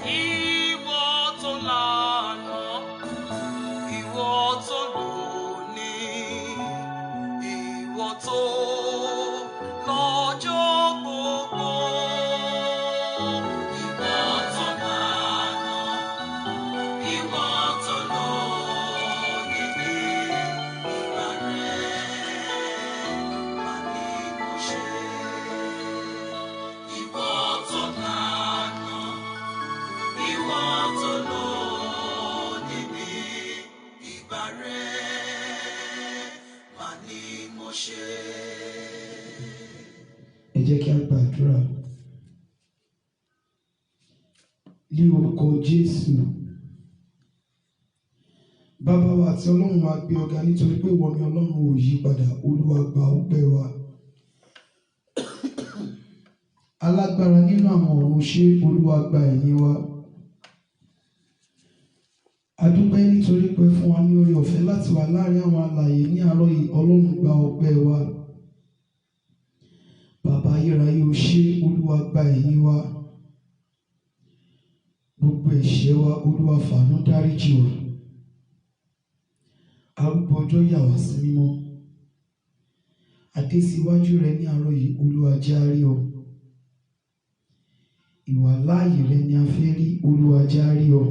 ìwọ tó lànà, ìwọ tó lónìí, ìwọ tó lọ́jọ́ gbogbo. Ìwọ tó lànà, ìwọ tó lónìí, ìgbà rẹ̀ mà ní mo ṣe. Ìwọ tó lànà, ìwọ tó lónìí, ìgbà rẹ̀ mà ní mo ṣe. Ẹ jẹ́ kí a gbàdúrà ní orúkọ Jésù. Bàbá wa àti Ọlọ́run wa gbé ọ̀gá nítorí pé ìwọ ni Ọlọ́run ò yí padà. Olúwa gba ọpẹ́ wa. Alágbára nínú àwọn ọ̀run ṣe Olúwa gba ẹ̀yìn wa. A dúpẹ́ nítorí pé fún wa ní oore ọ̀fẹ́ láti wà láàrin àwọn alààyè ní àárọ̀ yìí. Ọlọ́run gba ọpẹ́ wa. Bàbá ayérayé o ṣé, Olúwa gba ẹ̀yìn wa. Gbogbo ẹ̀ṣẹ̀ wa Olúwa fàánú dáríjì wa. Arúgbó ọjọ́ yà wá sí mímọ́. Adé síwájú rẹ ní àárọ̀ yìí, Olúwa jẹ́ a rí ọ. Ìwà láàyè rẹ ni a fẹ́ rí, Olúwa jẹ́ a rí ọ.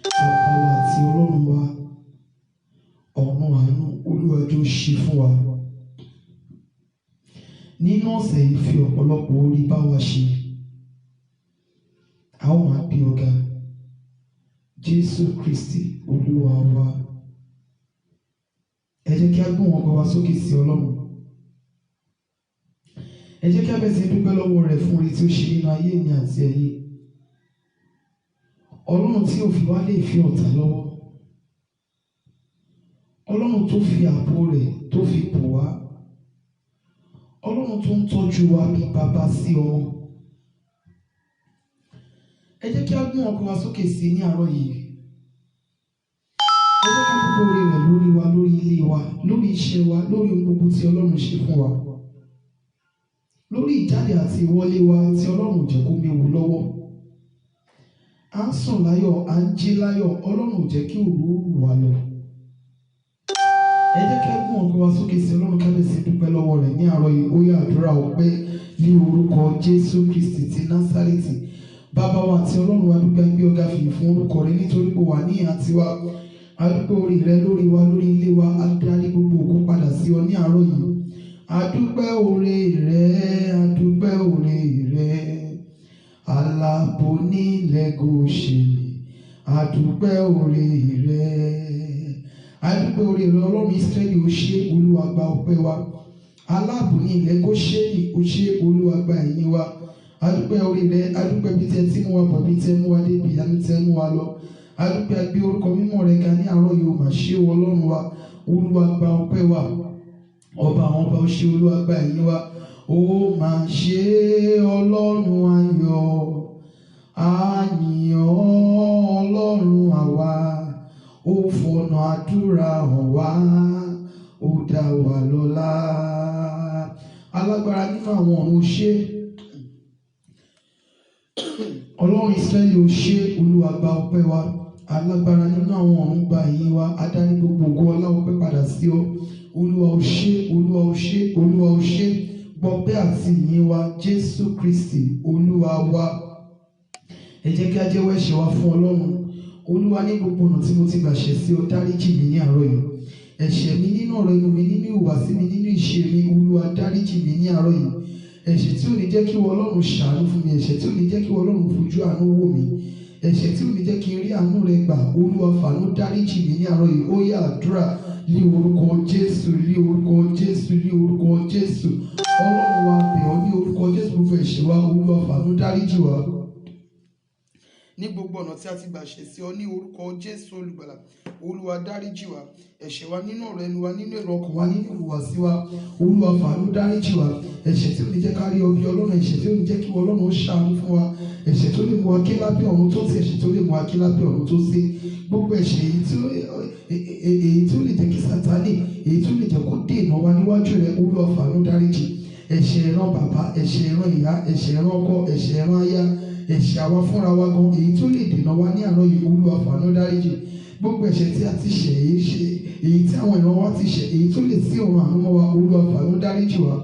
Bàbá wa àti Ọlọ́run wa, ọ̀run àánú Olúwa jọ̀ọ́ ṣí fún wa. Nínú ọ̀sẹ̀ yìí fi ọ̀pọ̀lọpọ̀ orí bá wa ṣe. A ó máa gbé ọ̀gá Jésù Kristi Olúwa wa. Ẹ jẹ́ kí a gbóhùn ọkọ̀ wa sókè sí Ọlọ́run. Ẹ jẹ́ kí a bẹ̀rẹ̀ sí dúpẹ́ lọ́wọ́ rẹ̀ fún orí tí ó ṣe nínú ayé mi àti ẹ̀yin. Ọlọ́run tí ò fi wá lè fi ọ̀tá lọ́wọ́. Ọlọ́run tó fi ààbò rẹ̀ tó fi bò wá. Ọlọ́run tó ń tọ́jú wa bí bàbá sí ọmọ. Ẹ jẹ́ kí a gbóhùn ọkọ̀ wa sókè sí ní àárọ̀ yìí. Ẹ jẹ́ ká dúpẹ́ orí rẹ̀ lórí wa, lórí ilé wa, lórí iṣẹ́ wa, lórí ohun gbogbo tí Ọlọ́run ṣe fún wa. Lórí ìjáde àti ìwọlé wa tí Ọlọ́run ò jẹ́ kó méwu lọ́wọ́. À ń sùn láyọ̀, à ń jí láyọ̀, Ọlọ́run ò jẹ́ kí òru ó rù wá lọ. Ẹ jẹ́ kí a gbóhùn ọkọ̀ wa sókè sí Ọlọ́run ká bẹ̀rẹ̀ sí dúpẹ́ lọ́wọ́ rẹ̀ ní àárọ̀ yìí. Ó yá àdúrà ọpẹ́ ní orúkọ Jésù Kristi ti Násárẹ́tì. Bàbá wa àti Ọlọ́run wa dúpẹ́ gbé ọ̀gá fìyì fún orúkọ rẹ̀ nítorí pé wà ní ìhà tiwa. A dúpẹ́ orí rẹ lórí wa, lórí ilé wa, a darí gbogbo ògo padà sí ọ ní àárọ̀ yìí. A dúpẹ́ oore rẹ, a dúpẹ́ oore rẹ. Aláàbò nílẹ̀ Góṣẹ́nì, a dúpẹ́ oore rẹ. A dúpẹ́ oore rẹ Ọlọ́run Ísírẹ́lì, o ṣé, Olúwa gba ọpẹ́ wa. Aláàbò ní ilẹ̀ Góṣẹ́nì, o ṣé, Olúwa gba ẹ̀yìn wa. A dúpẹ́ oore rẹ, a dúpẹ́ bí tẹ́ tí mú wa bọ̀, bí tẹ́ mú wa dé, bí ìyanu tẹ́ mú wa lọ. A dúpẹ́ gbé orúkọ mímọ́ rẹ ga ní àárọ̀ yìí, o mà ṣe o Ọlọ́run wa. Olúwa gba ọpẹ́ wa. Ọba àwọn ọba, o ṣé, Olúwa gba ẹ̀yìn wa. O mà ṣe Ọlọ́run ayọ̀, àyìn Ọlọ́run àwa. Ó fọ̀nà àdúrà hàn wá, ó dá wa lọ́lá. Alágbára nínú àwọn ọ̀run, o ṣé. Ọlọ́run Ísírẹ́lì, o ṣé, Olúwa gba ọpẹ́ wa. Alágbára nínú àwọn ọ̀run gba ìyìn wa. Adarí gbogbo ògo ọlá ọpẹ́ padà sí ọ. Olúwa o ṣé, Olúwa o ṣé, Olúwa o ṣé. Gbọpẹ́ àti ìyìn wa Jésù Kristi Olúwa wa. Ẹ jẹ́ kí a jẹ́wọ́ ẹ̀ṣẹ̀ wa fún Ọlọ́run. Olúwa, ní gbogbo ọ̀nà tí mo ti gbà ṣẹ̀ sí ọ, dáríjì mi ní àárọ̀ yìí. Ẹ̀ṣẹ̀ mi nínú ọ̀rọ̀ inú mi, nínú ìhùwàsí mi, nínú ìṣe mi, Olúwa dáríjì mi ní àárọ̀ yìí. Ẹ̀ṣẹ̀ tí ò ní jẹ́ kí Ọlọ́run ṣàánú fún mi, ẹ̀ṣẹ̀ tí ò ní jẹ́ kí Ọlọ́run fojú àánú wò mí, ẹ̀ṣẹ̀ tí ò ní jẹ́ kí n rí àánú rẹ gbà, Olúwa fàánú dáríjì mi ní àárọ̀ yìí. Ó yá àdúrà ní orúkọ Jésù, ní orúkọ Jésù, ní orúkọ Jésù. Ọlọ́run wa bẹ̀ ọ́ ní orúkọ Jésù, gbogbo ẹ̀ṣẹ̀ wa, Olúwa fàánú dáríjì wa. Ní gbogbo ọ̀nà tí a ti gbà ṣẹ̀ sí ọ, ní orúkọ Jésù olùgbàlà, Olúwa dáríjì wa. Ẹ̀ṣẹ̀ wa nínú ọ̀rọ̀ ẹnu wa, nínú èrò ọkàn wa, nínú ìhùwàsí wa, Olúwa fàánú dáríjì wa. Ẹ̀ṣẹ̀ tí ò ní jẹ́ ká rí ọ bí Ọlọ́run, ẹ̀ṣẹ̀ tí ò ní jẹ́ kí Ọlọ́run ó ṣàánú fún wa, ẹ̀ṣẹ̀ tó lè mú wa ké lábẹ́ ọ̀run tó sí, ẹ̀ṣẹ̀ tó lè mú wa ké lábẹ́ ọ̀run tó sí. Gbogbo ẹ̀ṣẹ̀ èyí tí ó lè jẹ́ kí Sátánì, èyí tí ó lè jẹ́ kó dènà wa níwájú rẹ, Olúwa fàánú dáríjì. Ẹ̀ṣẹ̀ ìran bàbá, ẹ̀ṣẹ̀ ìran ìyá, ẹ̀ṣẹ̀ ìran ọkọ, ẹ̀ṣẹ̀ ìran aya, ẹ̀ṣẹ̀ àwa fúnra wa gan èyí tó lè dènà wa ní àárọ̀ yìí Olúwa fàánú dáríjì gbogbo ẹ̀ṣẹ̀ tí a ti ṣẹ̀ èyí tí àwọn ìran wa ti ṣẹ̀ èyí tó lè sí ọ̀run àánú mọ́ wa Olúwa fàánú dáríjì wa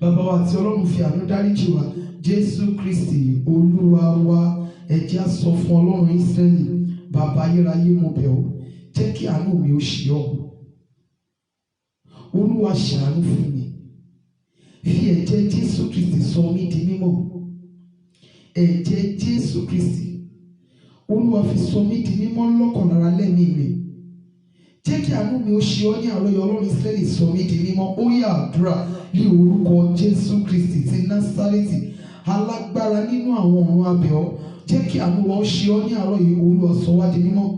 bàbá wa àti Ọlọ́run fi àánú dáríjì wa Jésù Kristi Olúwa wa ẹ jẹ́ á sọ fún Ọlọ́run Ísírẹ́lì bàbá ayérayé mo bẹ̀ ọ́ jẹ́ kí àánú mi ó ṣe ọ́ Olúwa ṣàánú fún mi fi ẹ̀jẹ̀ Jésù Kristi sọ mí di mímọ́ ẹ̀jẹ̀ Jésù Kristi Olúwa fi sọ mí di mímọ́ lọ́kàn lára lẹ́mìí mi jẹ́ kí àánú mi ó ṣe ọ́ ní àárọ̀ yìí Ọlọ́run Ísírẹ́lì sọ mí di mímọ́ ó yá àdúrà ní orúkọ Jésù Kristi ti Násárẹ́tì alágbára nínú àwọn ọ̀run abẹ́ ọ́ jẹ́ kí àánú wa ó ṣe ọ́ ní àárọ̀ yìí Olúwa sọ wá di mímọ́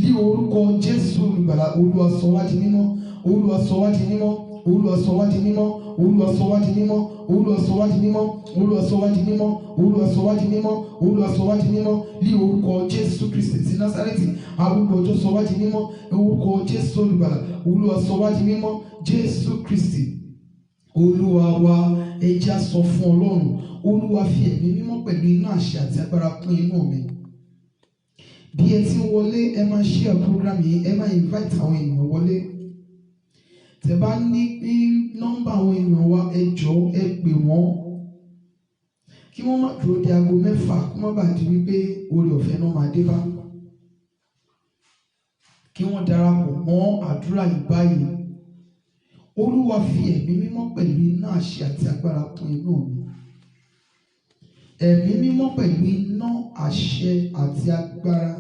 ní orúkọ Jésù olùgbàlà Olúwa sọ wá di mímọ́ Olúwa sọ wá di mímọ́ Olúwa sọ wá di mímọ́ Olúwa sọ wá di mímọ́ Olúwa sọ wá di mímọ́ Olúwa sọ wá di mímọ́ Olúwa sọ wá di mímọ́ Olúwa sọ wá di mímọ́ ní orúkọ Jésù Kristi ti Násárẹ́tì arúgbó ọjọ́ sọ wá di mímọ́ orúkọ Jésù olùgbàlà Olúwa sọ wá di mímọ́ Jésù Kristi Olúwa wa ẹ jẹ́ á sọ fún Ọlọ́run Olúwa fi ẹ̀mí mímọ́ pẹ̀lú iná àṣẹ àti agbára kún inú mi bí ẹ ti ń wọlé ẹ máa share program yìí ẹ máa invite àwọn èèyàn wọlé tẹ́ bá ní nọ́mbà àwọn èèyàn wa ẹ jọ̀ọ́ ẹ pè wọ́n kí wọ́n má dúró di aago 6 kó má bàa di wípé oore ọ̀fẹ́ náà máa dé bá kí wọ́n darapọ̀ mọ́ àdúrà yìí báyìí Olúwa fi ẹ̀mí mímọ́ pẹ̀lú iná àṣẹ àti agbára kún inú mi ẹ̀mí mímọ́ pẹ̀lú iná àṣẹ àti agbára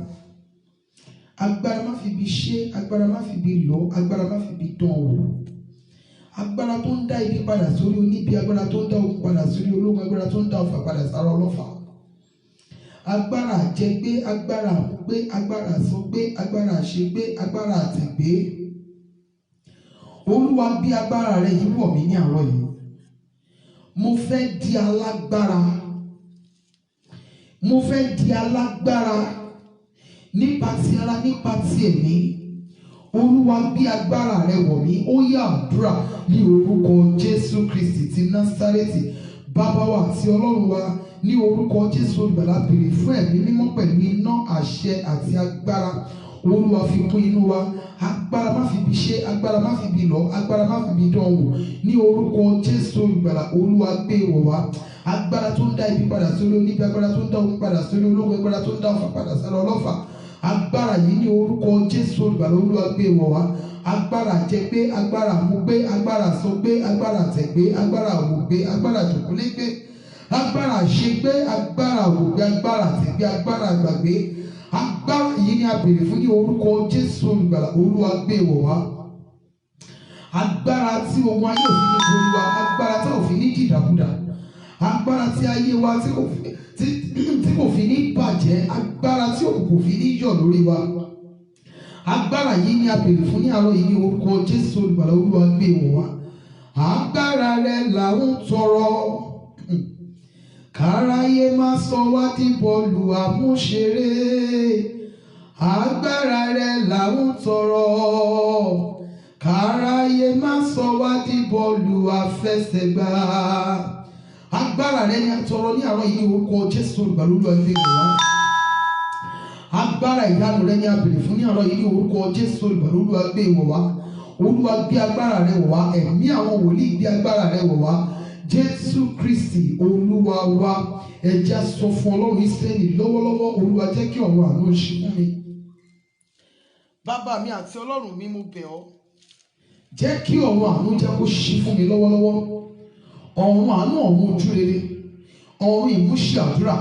má fi bí ṣe agbára má fi bí lọ agbára má fi bí dán wò agbára tó ń dá ibi padà sórí oníbi agbára tó ń dá ogun padà sórí ológun agbára tó ń dá ọfà padà sára ọlọ́fà agbára àjẹgbé agbára àmúgbé agbára àsọgbé agbára àṣegbé agbára àtẹ̀gbé Olúwa bí agbára rẹ yìí wọ̀ mí ní àárọ̀ yìí mo fẹ́ di alágbára mo fẹ́ di alágbára nípa ti ara nípa ti ẹ̀mí Olúwa bí agbára rẹ wọ̀ mí ó yá àdúrà ní orúkọ Jésù Kristi ti Násárẹ́tì bàbá wa àti Ọlọ́run wa ní orúkọ Jésù olùgbàlà béèrè fún ẹ̀mí mímọ́ pẹ̀lú iná àṣẹ àti agbára Olúwa fi kún inú wa agbára má fi bí ṣe agbára má fi bí lọ agbára má fi bí dán wò ní orúkọ Jésù olùgbàlà Olúwa gbé wọ̀ wá agbára tó ń dá ibi padà sórí oníbi agbára tó ń dá ogun padà sórí ológun agbára tó ń dá ọfà padà sára ọlọ́fà agbára yìí ní orúkọ Jésù olùgbàlà Olúwa gbé wọ̀ wá agbára àjẹgbé agbára àmúgbé agbára àsọgbé agbára àtẹ̀gbé agbára àwògbé agbára àjòkúlégbé agbára àṣegbé agbára àwògbé agbára àtẹ̀gbé agbára àgbàgbé agbára yìí ni a béèrè fún ní orúkọ Jésù olùgbàlà Olúwa gbé wọ̀ wá agbára tí ohun ayé òfin ní borí wa agbára tí òfin ní dìdàkudà agbára tí ayé wa tí kò fi ní bàjẹ́ agbára tí òkùnkùn fi ní yọ̀ lórí wa agbára yìí ni a béèrè fún ní àárọ̀ yìí ní orúkọ Jésù olùgbàlà Olúwa gbé wọ̀ wá agbára rẹ là ń tọrọ káráyé má sọ wá di bọ́ọ̀lù àmúṣeré agbára rẹ là ń tọrọ káráyé má sọ wá di bọ́ọ̀lù àfẹsẹ̀gbá agbára rẹ ni a tọrọ ní àárọ̀ yìí ní orúkọ Jésù olùgbàlà Olúwa gbé wọ̀ wá agbára ìyanu rẹ ni a béèrè fún ní àárọ̀ yìí ní orúkọ Jésù olùgbàlà Olúwa gbé wọ̀ wá Olúwa gbé agbára rẹ wọ̀ wá ẹ̀mí àwọn wòlíì gbé agbára rẹ wọ̀ wá Jésù Kristi Olúwa wa ẹ jẹ́ á sọ fún Ọlọ́run Ísírẹ́lì lọ́wọ́lọ́wọ́ Olúwa jẹ́ kí ọ̀run àánú ṣí fún mi bàbá mi àti Ọlọ́run mi mo bẹ̀ ọ́ jẹ́ kí ọ̀run àánú jẹ́ kó ṣí fún mi lọ́wọ́lọ́wọ́ ọ̀run àánú ọ̀run ojú rere ọ̀run ìmúṣẹ àdúrà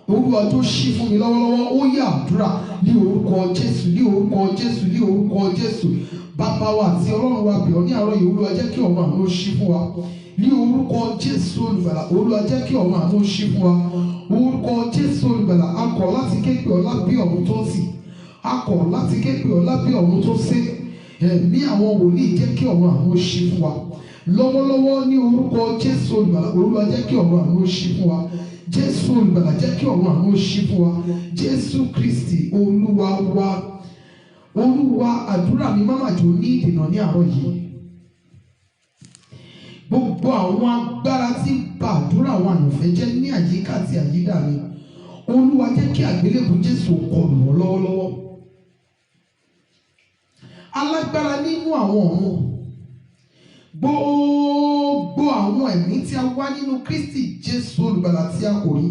Olúwa tó ṣí fún mi lọ́wọ́lọ́wọ́ ó yá àdúrà ní orúkọ Jésù ní orúkọ Jésù ní orúkọ Jésù bàbá wa àti Ọlọ́run wa bẹ̀ ọ́ ní àárọ̀ yìí Olúwa jẹ́ kí ọ̀run àánú ṣí fún wa ní orúkọ Jésù olùgbàlà Olúwa jẹ́ kí ọ̀run àánú ṣí fún wa orúkọ Jésù olùgbàlà a kọ̀ láti ké pè ọ́ lábí ọ̀run tó sì a kọ̀ láti ké pè ọ́ lábí ọ̀run tó sé ẹ̀mí àwọn wòlíì jẹ́ kí ọ̀run àánú ṣí fún wa lọ́wọ́lọ́wọ́ ní orúkọ Jésù olùgbàlà Olúwa jẹ́ kí ọ̀run àánú ṣí fún wa Jésù olùgbàlà jẹ́ kí ọ̀run àánú ṣí fún wa Jésù Kristi Olúwa wa Olúwa àdúrà mi má mà jò ní ìdènà ní àárọ̀ yìí gbogbo àwọn agbára tí bà àdúrà àwọn àyànfẹ́ jẹ́ ní àyíká àti àyídà mi Olúwa jẹ́ kí àgbélébù Jésù kọlù wọ́n lọ́wọ́lọ́wọ́. Alágbára nínú àwọn ọ̀run, gbogbo àwọn ẹ̀mí tí a wá nínú Kristi Jésù olùgbàlà tí a kò rí,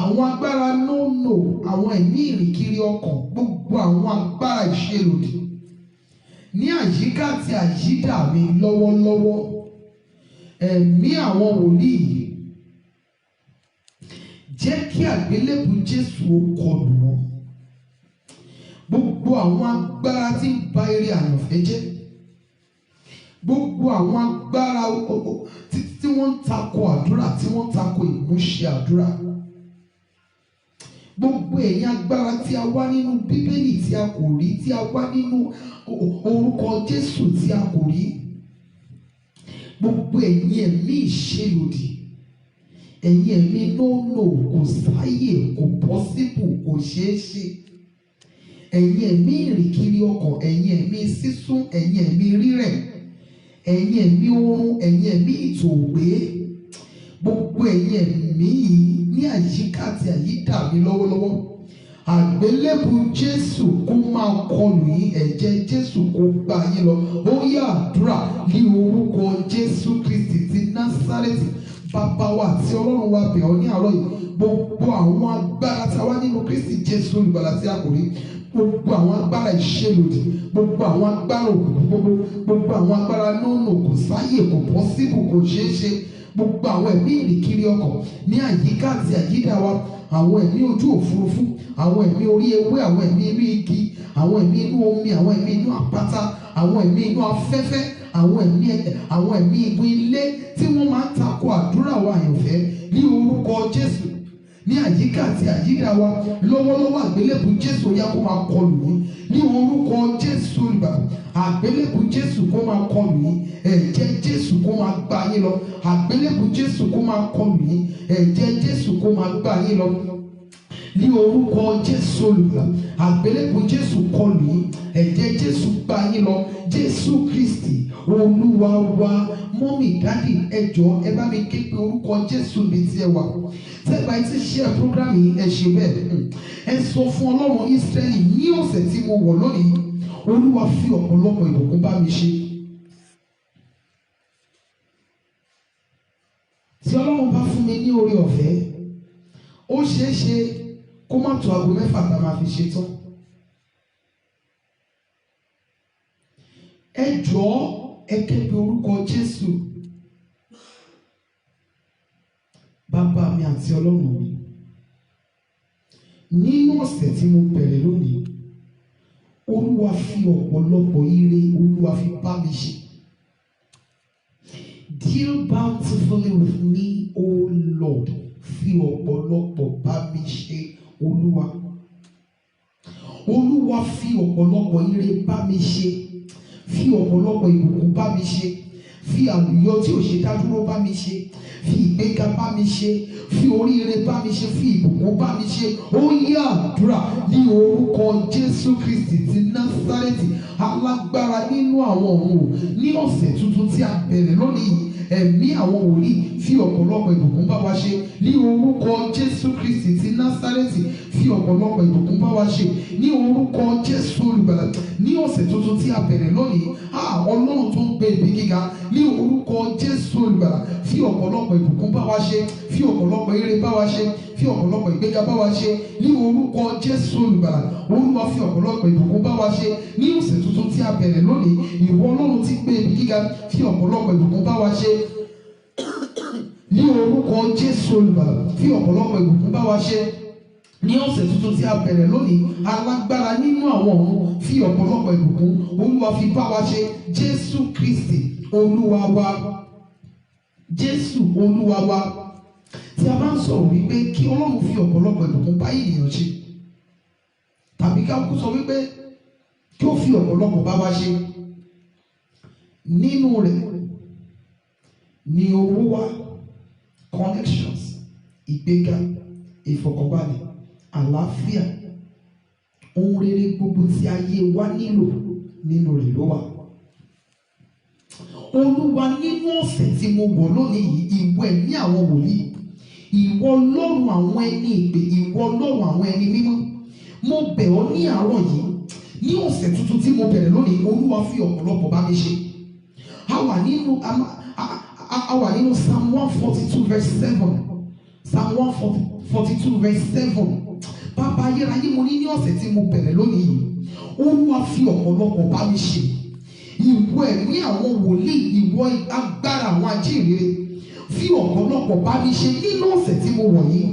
àwọn agbára nónò, àwọn ẹ̀mí ìrìnkiri ọkàn, gbogbo àwọn agbára ìṣelòdì ní àyíká àti àyídà mi lọ́wọ́lọ́wọ́, ẹ̀mí àwọn wòlíì, jẹ́ kí àgbélébù Jésù kọlù wọn. Gbogbo àwọn agbára tí ń ba eré àyànfẹ́ jẹ́, gbogbo àwọn agbára tí wọ́n ń tako àdúrà, tí wọ́n ń tako ìmúṣẹ àdúrà, gbogbo ẹ̀yin agbára tí a wá nínú Bíbélì tí a kò rí, tí a wá nínú orúkọ Jésù tí a kò rí, gbogbo ẹ̀yin ẹ̀mí ìṣelòdì, ẹ̀yin ẹ̀mí nónò, kò sáyè, kò pọ́síbù, kò ṣeé ṣe, ẹ̀yin ẹ̀mí ìrìnkiri ọkàn, ẹ̀yin ẹ̀mí sísún, ẹ̀yin ẹ̀mí rírẹ̀, ẹ̀yin ẹ̀mí oorun, ẹ̀yin ẹ̀mí ìtòògbé, gbogbo ẹ̀yin ẹ̀mí yìí ní àyíká àti àyídà mi lọ́wọ́lọ́wọ́, àgbélébù Jésù kó máa kọlù yín, ẹ̀jẹ̀ Jésù kó gbá yín lọ. Ó yá àdúrà ní orúkọ Jésù Kristi ti Násárẹ́tì. Bàbá wa àti Ọlọ́run wa bẹ̀ ọ́ ní àárọ̀ yìí, gbogbo àwọn agbára tí a wá nínú Kristi Jésù olùgbàlà tí a kò rí, gbogbo àwọn agbára ìṣelòdì, gbogbo àwọn agbára òkùnkùn, gbogbo àwọn agbára nónò, kò sáyè, kò pọ́síbù, kò ṣeé ṣe, gbogbo àwọn ẹ̀mí ìrìnkiri ọkàn ní àyíká àti àyídà wa, àwọn ẹ̀mí ojú òfurufú, àwọn ẹ̀mí orí ewé, àwọn ẹ̀mí inú igi, àwọn ẹ̀mí inú omi, àwọn ẹ̀mí inú àpáta, àwọn ẹ̀mí inú afẹ́fẹ́, àwọn ẹ̀mí igun ilé tí wọ́n máa ń tako àdúrà wa àyànfẹ́, ní orúkọ Jésù, ní àyíká àti àyídà wa lọ́wọ́lọ́wọ́, àgbélébù Jésù yá kó máa kọlù yín ní orúkọ Jésù olùgbàlà. Àgbélébù Jésù kó máa kọlù yín, ẹ̀jẹ̀ Jésù kó máa gbá yín lọ. Àgbélébù Jésù kó máa kọlù yín, ẹ̀jẹ̀ Jésù kó máa gbá yín lọ ní orúkọ Jésù olùgbàlà. Àgbélébù Jésù kọlù yín, ẹ̀jẹ̀ Jésù gbá yín lọ. Jésù Kristi Olúwa wa. Mọ́mì, dádì, ẹ jọ̀ọ́ ẹ bá mi ké pe orúkọ Jésù bí tí ẹ wà. Tẹ́gbà tí share program yìí, ẹ ṣe bẹ́ẹ̀. Ẹ sọ fún Ọlọ́run Ísírẹ́lì, ní ọ̀sẹ̀ tí mo wọ̀ lónìí, Olúwa fi ọ̀pọ̀lọpọ̀ ìbùkún bá mi ṣe. Tí Ọlọ́run bá fún mi ní oore ọ̀fẹ́, ó ṣeé ṣe kó má tó aago 6 tá a máa fi ṣe tán. Ẹ jọ̀ọ́ ẹ ké pe orúkọ Jésù. Bàbá mi àti Ọlọ́run mi, nínú ọ̀sẹ̀ tí mo bẹ̀rẹ̀ lónìí, Olúwa fi ọ̀pọ̀lọpọ̀ ire, Olúwa fi bá mi ṣe. Deal bountifully with me, O Lord. Fi ọ̀pọ̀lọpọ̀ bá mi ṣe, Olúwa. Olúwa fi ọ̀pọ̀lọpọ̀ ire bá mi ṣe. Fi ọ̀pọ̀lọpọ̀ ìbùkún bá mi ṣe. Fi àlùyọ tí ò ṣe dádúró bá mi ṣe. Fi ìgbéga bá mi ṣe. Fi oríire bá mi ṣe. Fi ìbùkún bá mi ṣe. Ó yá àdúrà ní orúkọ Jésù Kristi ti Násárẹ́tì, alágbára nínú àwọn ọ̀run. Ní ọ̀sẹ̀ tuntun tí a bẹ̀rẹ̀ lónìí, ẹ̀mí àwọn wòlíì fi ọ̀pọ̀lọpọ̀ ìbùkún bá wa ṣe. Ní orúkọ Jésù Kristi ti Násárẹ́tì, fi ọ̀pọ̀lọpọ̀ ìbùkún bá wa ṣe. Ní orúkọ Jésù olùgbàlà, ní ọ̀sẹ̀ tuntun tí a bẹ̀rẹ̀ lónìí, Ọlọ́run tó ń gbé ibi gíga, ní orúkọ Jésù olùgbàlà, fi ọ̀pọ̀lọpọ̀ ìbùkún bá wa ṣe. Fi ọ̀pọ̀lọpọ̀ ire bá wa ṣe. Fi ọ̀pọ̀lọpọ̀ ìgbéga bá wa ṣe. Ní orúkọ Jésù olùgbàlà, Olúwa fi ọ̀pọ̀lọpọ̀ ìbùkún bá wa ṣe. Ní ọ̀sẹ̀ tuntun tí a bẹ̀rẹ̀ lónìí, ìwọ Ọlọ́run tí gbé ibi gíga, fi ọ̀pọ̀lọpọ̀ ìbùkún bá wa ṣe. Ní orúkọ Jésù olùgbàlà, fi ọ̀pọ̀lọpọ̀ ìbùkún bá wa ṣe. Ní ọ̀sẹ̀ tuntun tí a bẹ̀rẹ̀ lónìí, alágbára nínú àwọn ọ̀run, fi ọ̀pọ̀lọpọ̀ ìbùkún, Olúwa fi bá wa ṣe. Jésù Kristi Olúwa wa. Jésù Olúwa wa. Tí a bá ń sọ̀rọ̀ wípé kí Ọlọ́run fi ọ̀pọ̀lọpọ̀ ìbùkún bá ènìyàn ṣe, tàbí ká kú sọ wípé kí ó fi ọ̀pọ̀lọpọ̀ bá wa ṣe, nínú rẹ̀ ni owó wà, connections, ìgbéga, ìfọ̀kànbalẹ̀, àlàáfíà, ohun rere gbogbo tí ayé wa nílò, nínú rẹ̀ ló wà. Olúwa, nínú ọ̀sẹ̀ tí mo wọ̀ lónìí yìí, ìwọ ẹ̀mí àwọn wòlíì, ìwọ Ọlọ́run àwọn ẹni ìpè, ìwọ Ọlọ́run àwọn ẹni mímọ́, mo bẹ̀ ọ́ ní àárọ̀ yìí, ní ọ̀sẹ̀ tuntun tí mo bẹ̀rẹ̀ lónìí, Olúwa fi ọ̀pọ̀lọpọ̀ bá mi ṣe. A wà nínú Psalm 142 verse 7. Psalm 142 verse 7. Bàbá ayérayé, mo ní ọ̀sẹ̀ tí mo bẹ̀rẹ̀ lónìí yìí, Olúwa fi ọ̀pọ̀lọpọ̀ bá mi ṣe. Ìwọ ẹ̀mí àwọn wòlíì, ìwọ agbára àwọn ajíhìnrere, fi ọ̀pọ̀lọpọ̀ bá mi ṣe nínú ọ̀sẹ̀ tí mo wọ̀ yìí.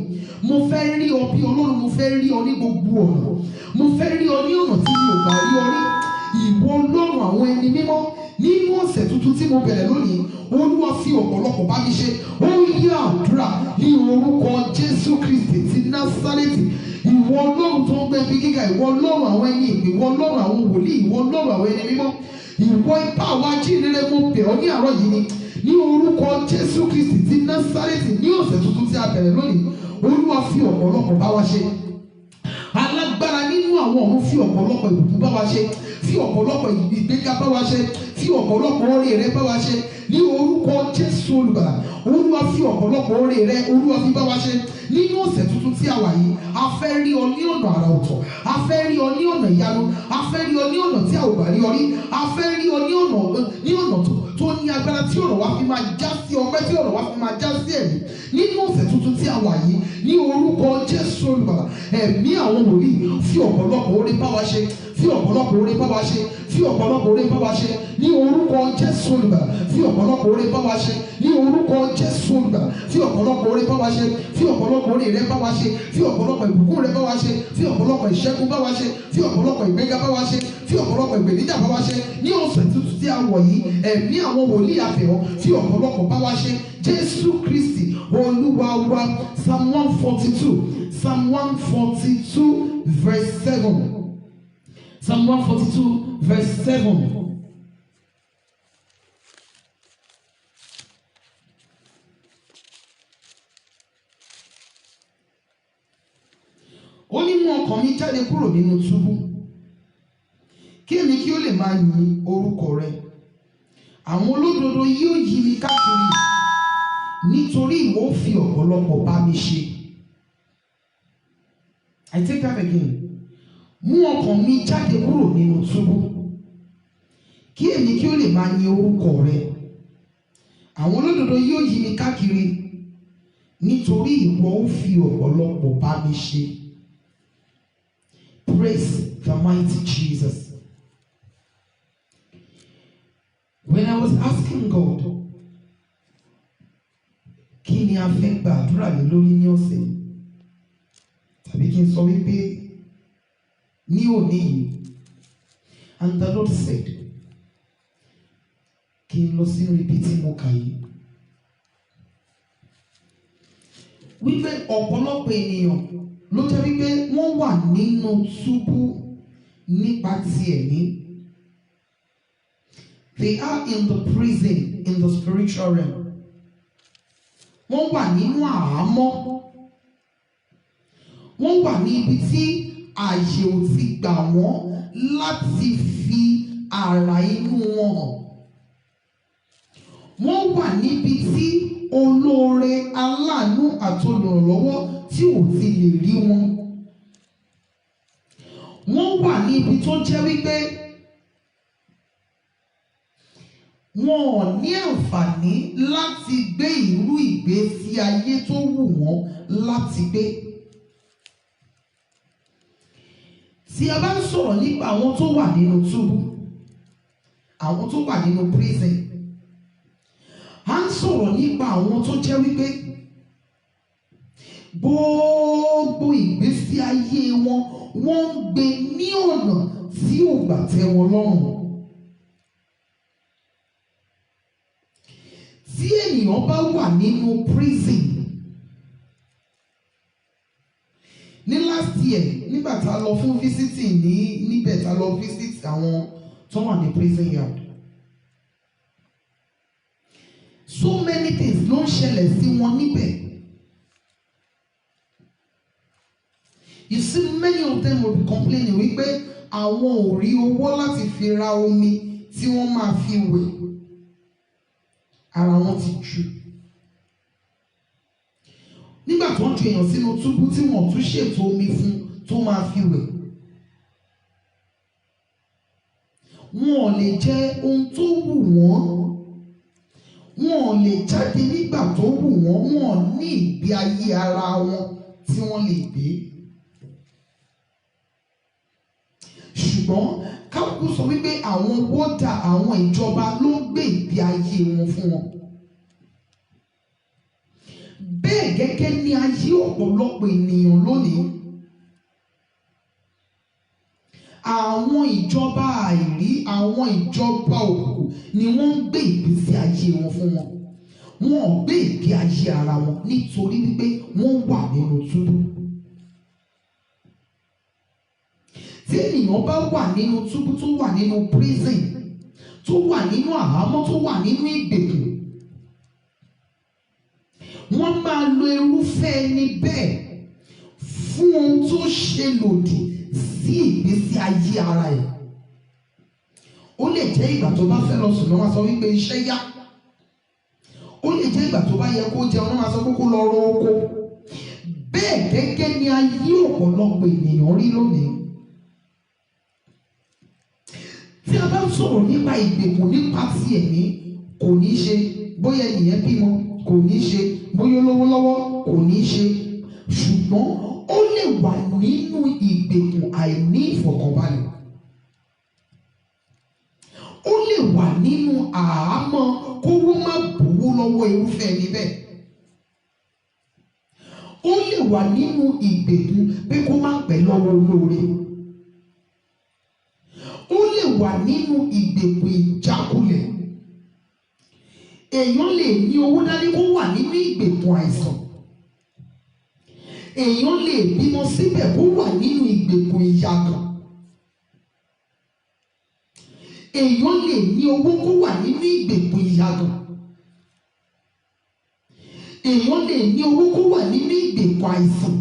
Mo fẹ́ rí ọ bí Ọlọ́run, mo fẹ́ rí ọ ní gbogbo ọ̀nà, mo fẹ́ rí ọ ní ọ̀nà tí mi ò gbà rí ọ rí. Ìwọ Ọlọ́run àwọn ẹni mímọ́, nínú ọ̀sẹ̀ tuntun tí mo bẹ̀rẹ̀ lónìí, Olúwa fi ọ̀pọ̀lọpọ̀ bá mi ṣe. Ó yí àdúrà ní orúkọ Jésù Kristi ti Násárẹ́tì. Ìwọ Ọlọ́run tó ń gbé ibi gíga, ìwọ Ọlọ́run àwọn ẹni ìpè, ìwọ Ọlọ́run àwọn wòlíì, ìwọ Ọlọ́run àwọn ẹni mímọ́, ìwọ ipá àwọn ajíhìnrere, mo bẹ̀ ọ́ ní àárọ̀ yìí ní orúkọ Jésù Kristi ti Násárẹ́tì. Ní ọ̀sẹ̀ tuntun tí a bẹ̀rẹ̀ lónìí, Olúwa fi ọ̀pọ̀lọpọ̀ bá wa ṣe. Alágbára nínú àwọn ọ̀run, fi ọ̀pọ̀lọpọ̀ ìbùkún bá wa ṣe, fi ọ̀pọ̀lọpọ̀ ìgbéga bá wa ṣe, fi ọ̀pọ̀lọpọ̀ oore rẹ bá wa ṣe. Ní orúkọ Jésù Olùgbàlà, Olúwa fi ọ̀pọ̀lọpọ̀ oore rẹ, Olúwa fi bá wa ṣe. Nínú ọ̀sẹ̀ tuntun tí a wà yìí, a fẹ́ rí ọ ní ọ̀nà àrà ọ̀tọ̀, a fẹ́ rí ọ ní ọ̀nà ìyanu, a fẹ́ rí ọ ní ọ̀nà tí a ò gbà rí ọ rí, a fẹ́ rí ọ ní ọ̀nà tó ní agbára, tí ọ̀rọ̀ wa fi máa já sí ọpẹ́, tí ọ̀rọ̀ wa fi máa já sí ẹ̀rí. Nínú ọ̀sẹ̀ tuntun tí a wà yìí, ní orúkọ Jésù Olùgbàlà, ẹ̀mí àwọn wòlíì, fi ọ̀pọ̀lọpọ̀ oore bá wa ṣe, fi ọ̀pọ̀lọpọ̀ oore bá wa ṣe, fi ọ̀pọ̀lọpọ̀ oore bá wa ṣe. Ní orúkọ Jésù Olùgbàlà, fi ọ̀pọ̀lọpọ̀ oore bá wa ṣe. Ní orúkọ Jésù Olùgbàlà, fi ọ̀pọ̀lọpọ̀ oore bá wa ṣe, fi ọ̀pọ̀lọpọ̀ oore rẹ bá wa ṣe, fi ọ̀pọ̀lọpọ̀ ìbùkún rẹ bá wa ṣe, fi ọ̀pọ̀lọpọ̀ ìṣẹ́gun bá wa ṣe, fi ọ̀pọ̀lọpọ̀ ìgbéga bá wa ṣe, fi ọ̀pọ̀lọpọ̀ ìgbèníjà bá wa ṣe. Ní ọ̀sẹ̀ tuntun tí a wọ̀ yìí, ẹ̀mí àwọn wòlíì àfẹ́hàn, fi ọ̀pọ̀lọpọ̀ bá wa ṣe. Jésù Kristi Olúwa wa. Psalm 142, Psalm 142 verse 7. Psalm 142 verse 7. Ó ní mú ọkàn mi jáde kúrò nínú túbú, kí èmi kí ó lè máa yin orúkọ rẹ. Àwọn olódodo yóò yí mi káàkiri, nítorí ìwọ ó fi ọ̀pọ̀lọpọ̀ bá mi ṣe. I take that again. Mú ọkàn mi jáde kúrò nínú túbú, kí èmi kí ó lè máa yin orúkọ rẹ. Àwọn olódodo yóò yí mi káàkiri, nítorí ìwọ ó fi ọ̀pọ̀lọpọ̀ bá mi ṣe. Praise the mighty Jesus. When I was asking God, kí ni a fẹ́ gbàdúrà lé lórí ní ọ̀sẹ̀ yìí? Tàbí kí n sọ wípé ní òní yìí, and the Lord said, kí n lọ sínú ibi tí mo kà yìí. Wípé ọ̀pọ̀lọpọ̀ ènìyàn ló jẹ́ wípé wọ́n wà nínú túbú nípa ti ẹ̀mí. They are in the prison in the spiritual realm. Wọ́n wà nínú àhámọ́. Wọ́n wà ní ibi tí ààyè ò ti gbà wọ́n láti fi ara inú wọn hàn. Wọ́n wà níbi tí olóore, aláàánú àti olùrànlọ́wọ́ tí ò ti lè rí wọn. Wọ́n wà ní ibi tó jẹ́ wípé wọn ò ní àǹfààní láti gbé irú ìgbésí ayé tó wù wọ́n láti gbé. Tí a bá ń sọ̀rọ̀ nípa àwọn tó wà nínú túbú, àwọn tó wà nínú prison, a ń sọ̀rọ̀ nípa àwọn tó jẹ́ wípé gbogbo ìgbésí ayé wọn wọ́n ń gbé ní ọ̀nà tí ò gbà tẹ́ wọn lọ́rùn. Tí ènìyàn bá wà nínú prison, ní last year nígbà tá a lọ fún visiting níbẹ̀ tá a lọ visit àwọn tó wà ní prison yard, so many things ló ń ṣẹlẹ̀ sí wọn níbẹ̀. You see, many of them will be complaining wípé àwọn ò rí owó láti fi ra omi tí wọ́n máa fi wẹ̀, ara wọn ti jù. Nígbà tó ń ju èèyàn sínú túbú tí wọ́n tún ṣètò omi fún tó máa fi wẹ̀. Wọn ò lè jẹ ohun tó wù wọ́n, wọn ò lè jáde nígbà tó wù wọ́n, wọn ò ní ìgbé ayé ara wọn tí wọ́n lè gbé. Ṣùgbọ́n kákú sọ wípé àwọn wọ́dà, àwọn ìjọba ló ń gbé ìgbé ayé wọn fún wọn. Bẹ́ẹ̀ gẹ́gẹ́ ní ayé ọ̀pọ̀lọpọ̀ ènìyàn lónìí. Àwọn ìjọba àìrí, àwọn ìjọba òkùnkùn ni wọ́n ń gbé ìgbésí ayé wọn fún wọn. Wọn ò gbé ìgbé ayé ara wọn nítorí wípé wọ́n wà nínú túbú. Tí ènìyàn bá wà nínú túbú, tó wà nínú prison, tó wà nínú àhámọ́, tó wà nínú ìgbèkùn, wọ́n máa lo irúfẹ́ ẹni bẹ́ẹ̀ fún ohun tó ṣe lòdì sí ìgbésí ayé ara ẹ̀. Ó lè jẹ́ ìgbà tó bá fẹ́ lọ sùn ló máa sọ wípé iṣẹ́ yá. Ó lè jẹ́ ìgbà tó bá yẹ kó jẹun ló máa sọ pé kó lọ ro oko. Bẹ́ẹ̀ gẹ́gẹ́ ni ayé ọ̀pọ̀lọpọ̀ ènìyàn rí lónìí. Tí a bá ń sọ̀rọ̀ nípa ìgbèkùn nípa ti ẹ̀mí, kò ní ṣe bóyá ènìyàn bímọ, kò ní ṣe bóyá olówó lọ́wọ́, kò ní ṣe. Ṣùgbọ́n ó lè wà nínú ìgbèkùn àìní ìfọ̀kànbalẹ̀. Ó lè wà nínú àhámọ́ kówó má bówó lọ́wọ́ irúfẹ́ ẹni bẹ́ẹ̀. Ó lè wà nínú ìgbèkùn pé kó má pẹ́ lọ́wọ́ olóore. Ó lè wà nínú ìgbèkùn ìjákulẹ̀. Èèyàn lè ní owó dání kó wà nínú ìgbèkùn àìsàn. Èèyàn lè bímọ síbẹ̀ kó wà nínú ìgbèkùn ìyàgàn. Èèyàn lè ní owó kó wà nínú ìgbèkùn ìyàgàn. Èèyàn lè ní owó kó wà nínú ìgbèkùn àìsàn.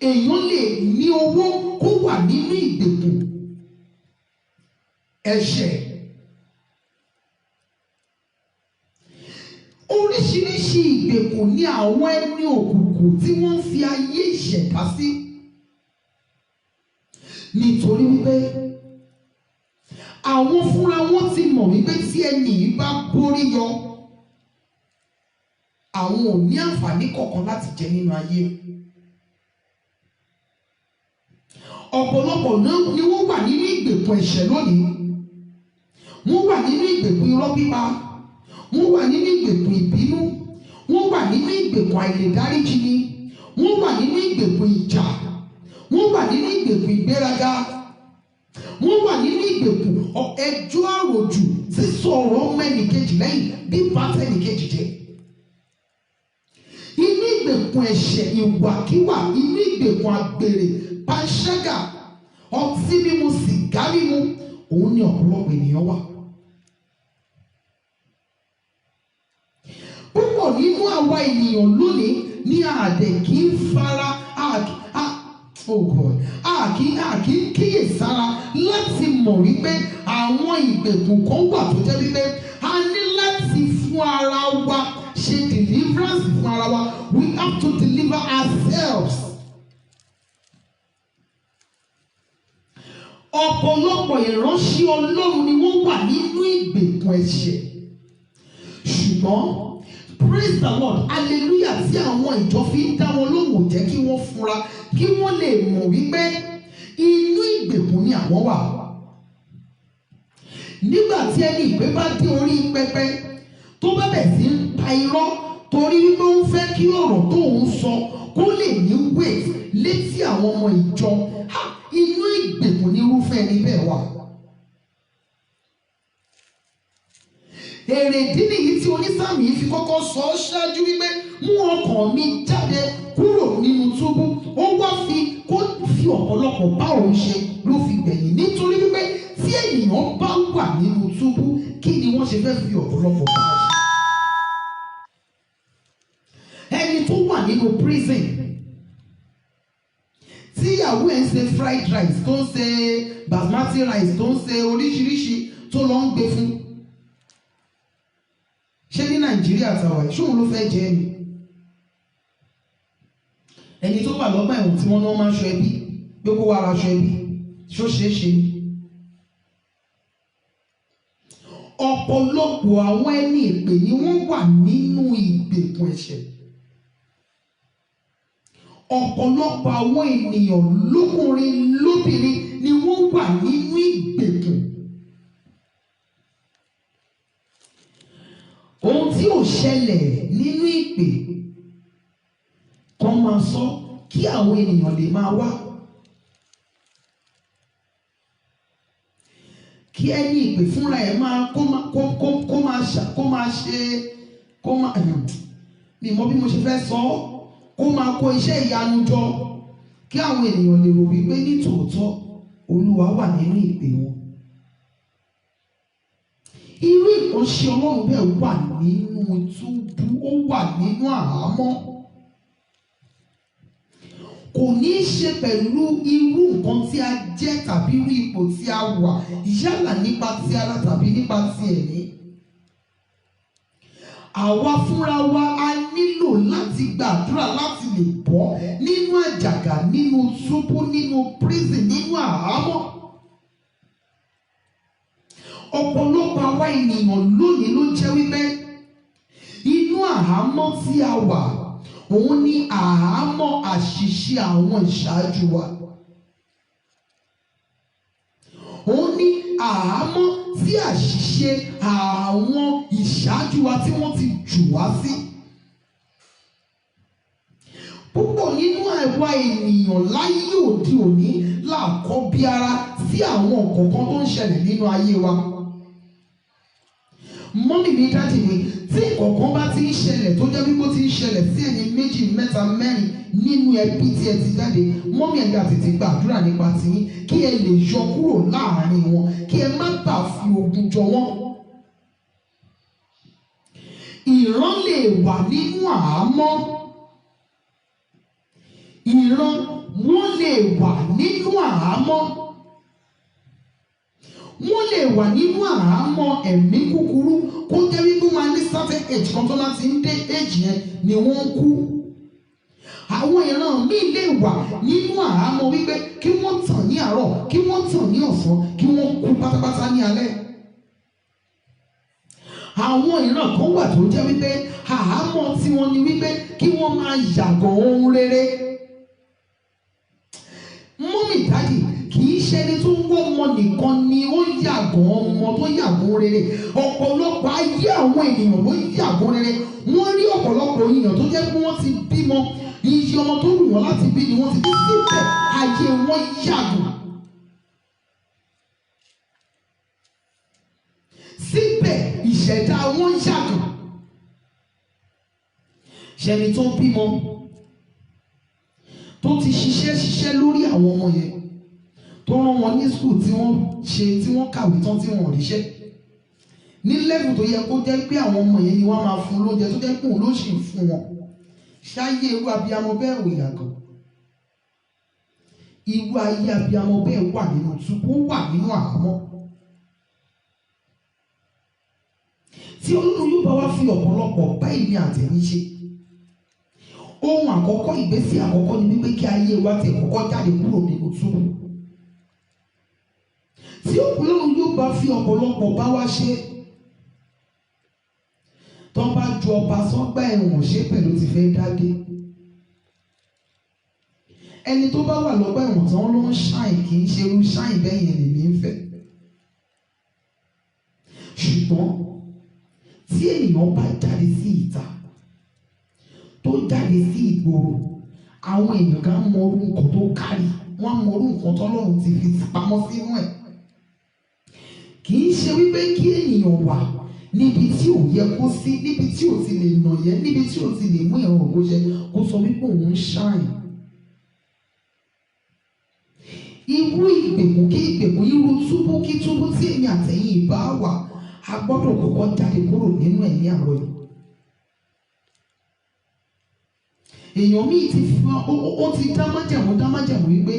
Èèyàn lè ní owó kó wà nínú ìgbèkùn ẹ̀ṣẹ̀. Oríṣiríṣi ìgbèkùn ní àwọn ẹni òkùnkùn tí wọ́n ń fi ayé ìṣẹ̀dá sí. Nítorí wípé àwọn fúnra wọn ti mọ̀ wípé tí ẹni yìí bá borí yọ, àwọn ò ní àǹfààní kankan láti jẹ nínú ayé. Ọ̀pọ̀lọpọ̀ náà ni wọ́n wà nínú ìgbèkùn ẹ̀ṣẹ̀ lónìí. Wọ́n wà nínú ìgbèkùn irọ́ pípa. Wọ́n wà nínú ìgbèkùn ìbínú. Wọ́n wà nínú ìgbèkùn àìlèdáríjì ni. Wọ́n wà nínú ìgbèkùn ìjà. Wọ́n wà nínú ìgbèkùn ìgbéraga. Wọ́n wà nínú ìgbèkùn ẹjọ́ àròjù, sísọ ọ̀rọ̀ ọmọ ẹnìkejì lẹ́yìn bí bàtà ẹnìkejì jẹ́. Inú ìgbèkùn ẹ̀ṣẹ̀, ìwàkíwà, inú ìgbèkùn àgbèrè, panṣágà, ọtí mímu, sìgá mímu, òun ni ọ̀pọ̀lọpọ̀ ènìyàn wà. Púpọ̀ nínú àwa ènìyàn lónìí ní àdẹ̀ kì í fara kì í kíyèsára láti mọ̀ wípé àwọn ìgbèkùn kan wà tó jẹ́ wípé a ní láti fún ara wa ṣe deliverance fún ara wa. We have to deliver ourselves. Ọ̀pọ̀lọpọ̀ ìránṣẹ́ Ọlọ́run ni wọ́n wà nínú ìgbèkùn ẹ̀ṣẹ̀. Ṣùgbọ́n praise the Lord, hallelujah, tí àwọn ìjọ fi ń dá wọn lóhùn jẹ́ kí wọ́n fura, kí wọ́n lè mọ̀ wípé inú ìgbèkùn ni àwọn wà. Nígbà tí ẹni ìpè bá dé orí pẹpẹ tó bá bẹ̀ sí ń pa irọ́ torí wípé ó ń fẹ́ kí ọ̀rọ̀ tó ń sọ kó lè ní weight létí àwọn ọmọ ìjọ, inú ìgbèkùn ní irúfẹ́ ẹni bẹ́ẹ̀ wà. Èrèdí nìyí tí onísáàmì yìí fi kọ́kọ́ sọ ọ́ ṣáájú wípé mú ọkàn mi jáde kúrò nínú túbú. Ó wá fi ọ̀pọ̀lọpọ̀ bá òun ṣe ló fi gbẹ̀yìn, nítorí wípé tí ènìyàn bá wà nínú túbú, kí ni wọ́n ṣe fẹ́ fi ọ̀pọ̀lọpọ̀ bá a ṣe? Ẹni tó wà nínú prison tí ìyàwó ẹ̀ ń ṣe fried rice, tó ń ṣe basmati rice, tó ń ṣe oríṣiríṣi tó lọ ń gbé fún. Ṣé ní Nàìjíríà tàwa ṣóun ló fẹ́ jẹ́ ni? ẹni tó wà lọ́gbà ẹ̀wọ̀n tí wọ́n ní wọ́n máa ń ṣọ́ ẹbí pé kó wá ara aṣọ ẹbí ṣó ṣeé ṣe ni. ọ̀pọ̀lọpọ̀ àwọn ẹni èpè ni wọ́n wà nínú ìgbèkùn ẹ̀ṣẹ̀. ọ̀pọ̀lọpọ̀ àwọn ènìyàn lọ́kùnrin lóbìnrin ni wọ́n wà nínú ìgbèkùn. ohun tí ò ṣẹlẹ̀ nínú ìpè kan máa sọ kí àwọn ènìyàn lè máa wá. kí ẹni ìpè fúnra ẹ̀ máa mi mọ bí mo ṣe fẹ́ sọ ọ́, kó máa kó iṣẹ́ ìyanu jọ kí àwọn ènìyàn lè rò wípé nítòótọ́ Olúwa wà nínú ìpè wọn. irú ìránṣẹ́ Ọlọ́run bẹ́ẹ̀ wà nínú túbú, ó wà nínú àhámọ́. Kò ní í ṣe pẹ̀lú irú nǹkan tí a jẹ́ tàbí irú ipò tí a wà, yálà nípa ti ara tàbí nípa ti ẹ̀mí. Àwa fúnra wa a nílò láti gbàdúrà láti lè bọ́ nínú àjàgà, nínú túbú, nínú prison, nínú àhámọ́. Ọ̀pọ̀lọpọ̀ àwa ènìyàn lónìí ló jẹ́ wípé inú àhámọ́ tí a wà, òun ni àhámọ́ àṣìṣe àwọn ìṣáájú wa. Òun ni àhámọ́ tí àṣìṣe àwọn ìṣáájú wa tí wọ́n ti jù wá sí. Púpọ̀ nínú àwa ènìyàn láyé òde òní là kọ́ bí ara sí àwọn nǹkan tó ń ṣẹlẹ̀ nínú ayé wa. Mọ́mì mi, dáàdì mi, tí nǹkan bá ti ń ṣẹlẹ̀ tó jẹ́ wípé ó ti ń ṣẹlẹ̀ sí ẹ̀yin 2, 3, 4 nínú ẹbí tí ẹ ti jáde, mọ́mì ẹ̀yà tètè gbàdúrà nípa tiyín kí ẹ lè yọ kúrò láàárín wọn, kí ẹ má bàa fi ogun jọ wọ́n. Ìran lè wà nínú àhámọ́. Ìran wọn lè wà nínú àhámọ́. Wọ́n lè wà nínú àhámọ́ ẹ̀mí kúkúrú kó jẹ́ wípé wọ́n máa ní certain age kan tó máa ti ń dé age yẹn ni wọ́n kú. Àwọn ìran míì lè wà nínú àhámọ́ wípé kí wọ́n tàn ní àárọ̀, kí wọ́n tàn ní ọ̀sán, kí wọ́n kú pátápátá ní alẹ́. Àwọn ìran kan wà tó jẹ́ wípé àhámọ́ tí wọ́n ní wípé kí wọ́n máa yàgàn ohun rere. Mọ́mì, dáàdì, kì í ṣe ẹni tó ń wọ́ ọmọ nìkan ni ó yàgàn ọmọ tó yàgàn rere. Ọ̀pọ̀lọpọ̀ ayé àwọn ènìyàn ló yàgàn rere. Wọ́n rí ọ̀pọ̀lọpọ̀ ènìyàn tó jẹ́ pé wọ́n ti bímọ, iye ọmọ tó wù wọ́n láti bí ni wọ́n ti bí, síbẹ̀ ayé wọn yàgàn. Síbẹ̀ ìṣẹ̀dá wọn yàgàn. Ṣẹ̀ni tó bímọ tó ti ṣiṣẹ́ lórí àwọn ọmọ yẹn, tó rán wọn ní skul tí wọ́n kàwé tán tí wọ́n ríṣẹ́ ní lẹ́gùn tó yẹ kó jẹ́ pé àwọn ọmọ yẹn ni wọ́n máa fún lóúnjẹ tó jẹ́ pé òun ló ṣì ń fún wọn. Ṣáyé irú abiyamọ bẹ́ẹ̀ ò yàgàn. Irú ayé abiyamọ bẹ́ẹ̀ wà nínú túbú, wà nínú àhámọ́. Tí Ọlọ́run yóò bá wá fi ọ̀pọ̀lọpọ̀ bá èmi àtẹ̀yìn ṣe, ohun àkọ́kọ́, ìgbésẹ̀ àkọ́kọ́ ni wípé kí ayé wa ti kọ́kọ́ jáde kúrò nínú túbú. Tí Ọlọ́run yóò bá fi ọ̀pọ̀lọpọ̀ bá wa ṣe, tó bá ju ọba sọ́gbà ẹ̀wọ̀n ṣe pẹ̀lú ti fẹ́ dágé. Ẹni tó bá wà lọ́gbà ẹ̀wọ̀n tán ló ń ṣàìn, kì í ṣe irú ṣàìn bẹ́ẹ̀ yẹn lèmi ń fẹ́. Ṣùgbọ́n tí ènìyàn bá jáde sí ìta, tó jáde sí ìgboro, àwọn èèyàn kan mọ orú nǹkan tó kárí, wọ́n mọ orú nǹkan tọ́lọ́run ti fi pamọ́ sínú ẹ̀. Kì í ṣe wípé kí ènìyàn wà níbi tí ò yẹ kó sí, níbi tí ò ti lè nà yẹn, níbi tí ò ti lè mú ìran ògo ṣẹ, kó sọ wípé òun ń ṣàìn. Irú ìgbèkùn kí ìgbèkùn, irú túbú kí túbú tí èmi àtẹ̀yìn ìbá wà, a gbọ́dọ̀ kọ́kọ́ jáde kúrò nínú ẹ̀ ní àárọ̀ yìí. Èèyàn míì ti fi ó ti dá májẹ̀mú wípé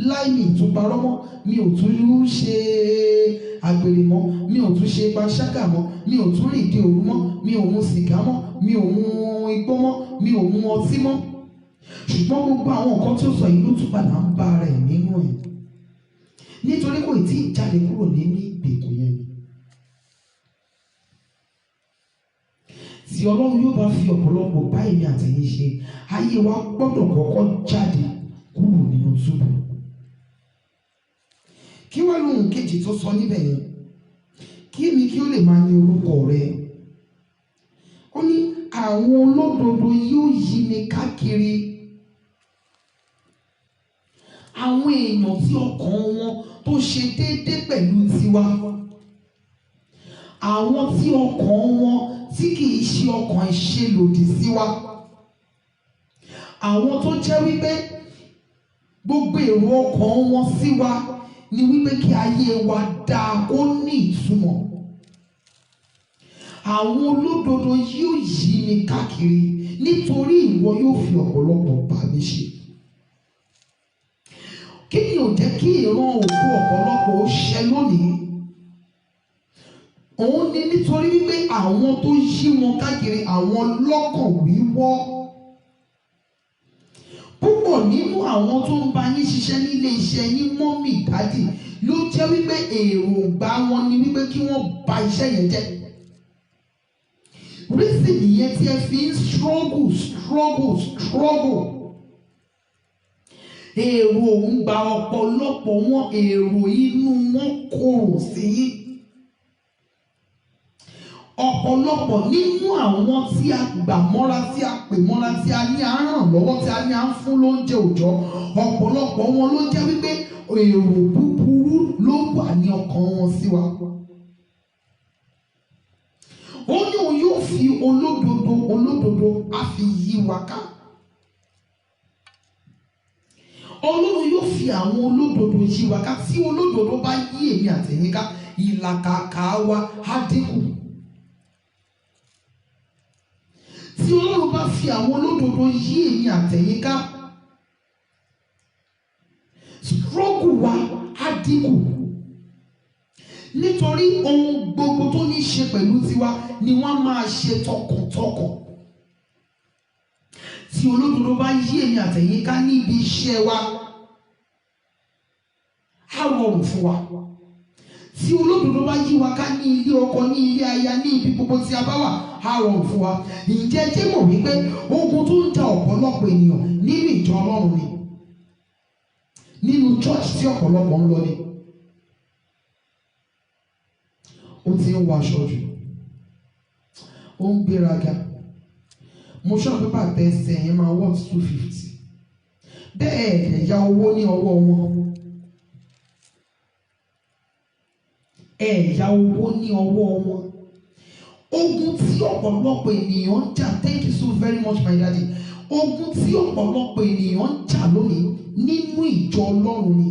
láì mi tún parọ́ mọ́, mi ò tún ṣe àgbèrè mọ́, mi ò tún ṣe panṣágà mọ́, mi ò tún rìn dé òru mọ́, mi ò mu sìgá mọ́, mi ò mu igbó mọ́, mi ò mu ọtí mọ́. ṣùgbọ́n gbogbo àwọn nǹkan tí ó sọ yìí ló tún padà ń bá ara ẹ̀ nínú ẹ̀ nítorí kò tí ì jáde kúrò nínú ìgbèkùn yẹn. Tí Ọlọ́run yóò bá fi ọ̀pọ̀lọpọ̀ bá èmi àtẹ̀yìn ṣe, ayé wa gbọ́dọ̀ kọ́kọ́ jáde kúrò nínú túbú. Kí wá lóhun kejì tó sọ níbẹ̀ yẹn? Kí èmi kí ó lè máa ní orúkọ rẹ. Ó ní àwọn olódodo yóò yí mi káàkiri. Àwọn èèyàn tí ọkàn wọn tó ṣe déédéé pẹ̀lú tiwa. Àwọn tí ọkàn wọn tí kìí ṣe ọkàn ìṣelòdì sí wa. Àwọn tó jẹ́ wípé gbogbo èrò ọkàn wọn sí wa ni wípé kí ayé wa dáa kó ní ìtumọ̀. Àwọn olódodo yóò yí mi káàkiri nítorí ìwọ yóò fi ọ̀pọ̀lọpọ̀ bá mi ṣe. Kí ni ò jẹ́ kí ìran òkú ọ̀pọ̀lọpọ̀ ó ṣẹ lónìí? Òun ni nítorí wípé àwọn tó yí wọn káàkiri, àwọn lọ́kàn wíwọ́. Púpọ̀ nínú àwọn tó ń bá yín ṣiṣẹ́ nílé iṣẹ́ yín mọ́mì dádì ló jẹ́ wípé èròǹgbà wọn ni wípé kí wọ́n bà iṣẹ́ yẹn jẹ́. Reason nìyẹn tí ẹ fi ń struggle. Èrò ń gba ọ̀pọ̀lọpọ̀ wọn, èrò inú wọn korò sí yín. Ọ̀pọ̀lọpọ̀ nínú àwọn tí a gbà mọ́ra, tí a pè mọ́ra, tí a ní à ń ràn lọ́wọ́, tí a ní à ń fún lóúnjẹ òòjọ́, ọ̀pọ̀lọpọ̀ wọn ló jẹ́ wípé èrò búburú ló wà ní ọkàn wọn sí wa. Ó ní òun yóò fi olódodo á fi yí wa ká. Ọlọ́run yóò fi àwọn olódodo yí wa ká. Tí olódodo bá yí èmi àtẹ̀yìn ká, ìlàkàkà wa á dínkù. Tí Ọlọ́run bá fi àwọn olódodo yí èmi àtẹ̀yìn ká, struggle wa á dínkù. Nítorí ohun gbogbo tó ní ṣe pẹ̀lú tiwa ni wọ́n máa ṣe tọkàntọkàn. Tí olódodo bá yí èmi àtẹ̀yìn ká níbi iṣẹ́ wa, á rọrùn fún wa. Tí olódodo bá yí wa ká ní ilé ọkọ, ní ilé aya, ní ibi gbogbo tí a bá wà, á rọrùn fún wa. Ǹjẹ́ jẹ́ mọ̀ wípé ogun tó ń jà ọ̀pọ̀lọpọ̀ ènìyàn nínú ìjọ Ọlọ́run ni, nínú church tí ọ̀pọ̀lọpọ̀ ń lọ ni. Ó ti ń wọ aṣọ jù, ó ń gbéraga. Mo ṣọ́ pépà tẹ̀sẹ̀ yẹn máa wọ́n 250. Bẹ́ẹ̀ ẹ̀yà owó ní ọwọ́ wọn. Ẹ̀yà owó ní ọwọ́ wọn. Ogun tí ọ̀pọ̀lọpọ̀ ènìyàn ń jà, thank you so very much my daddy. Ogun tí ọ̀pọ̀lọpọ̀ ènìyàn ń jà lónìí nínú ìjọ Ọlọ́run ni.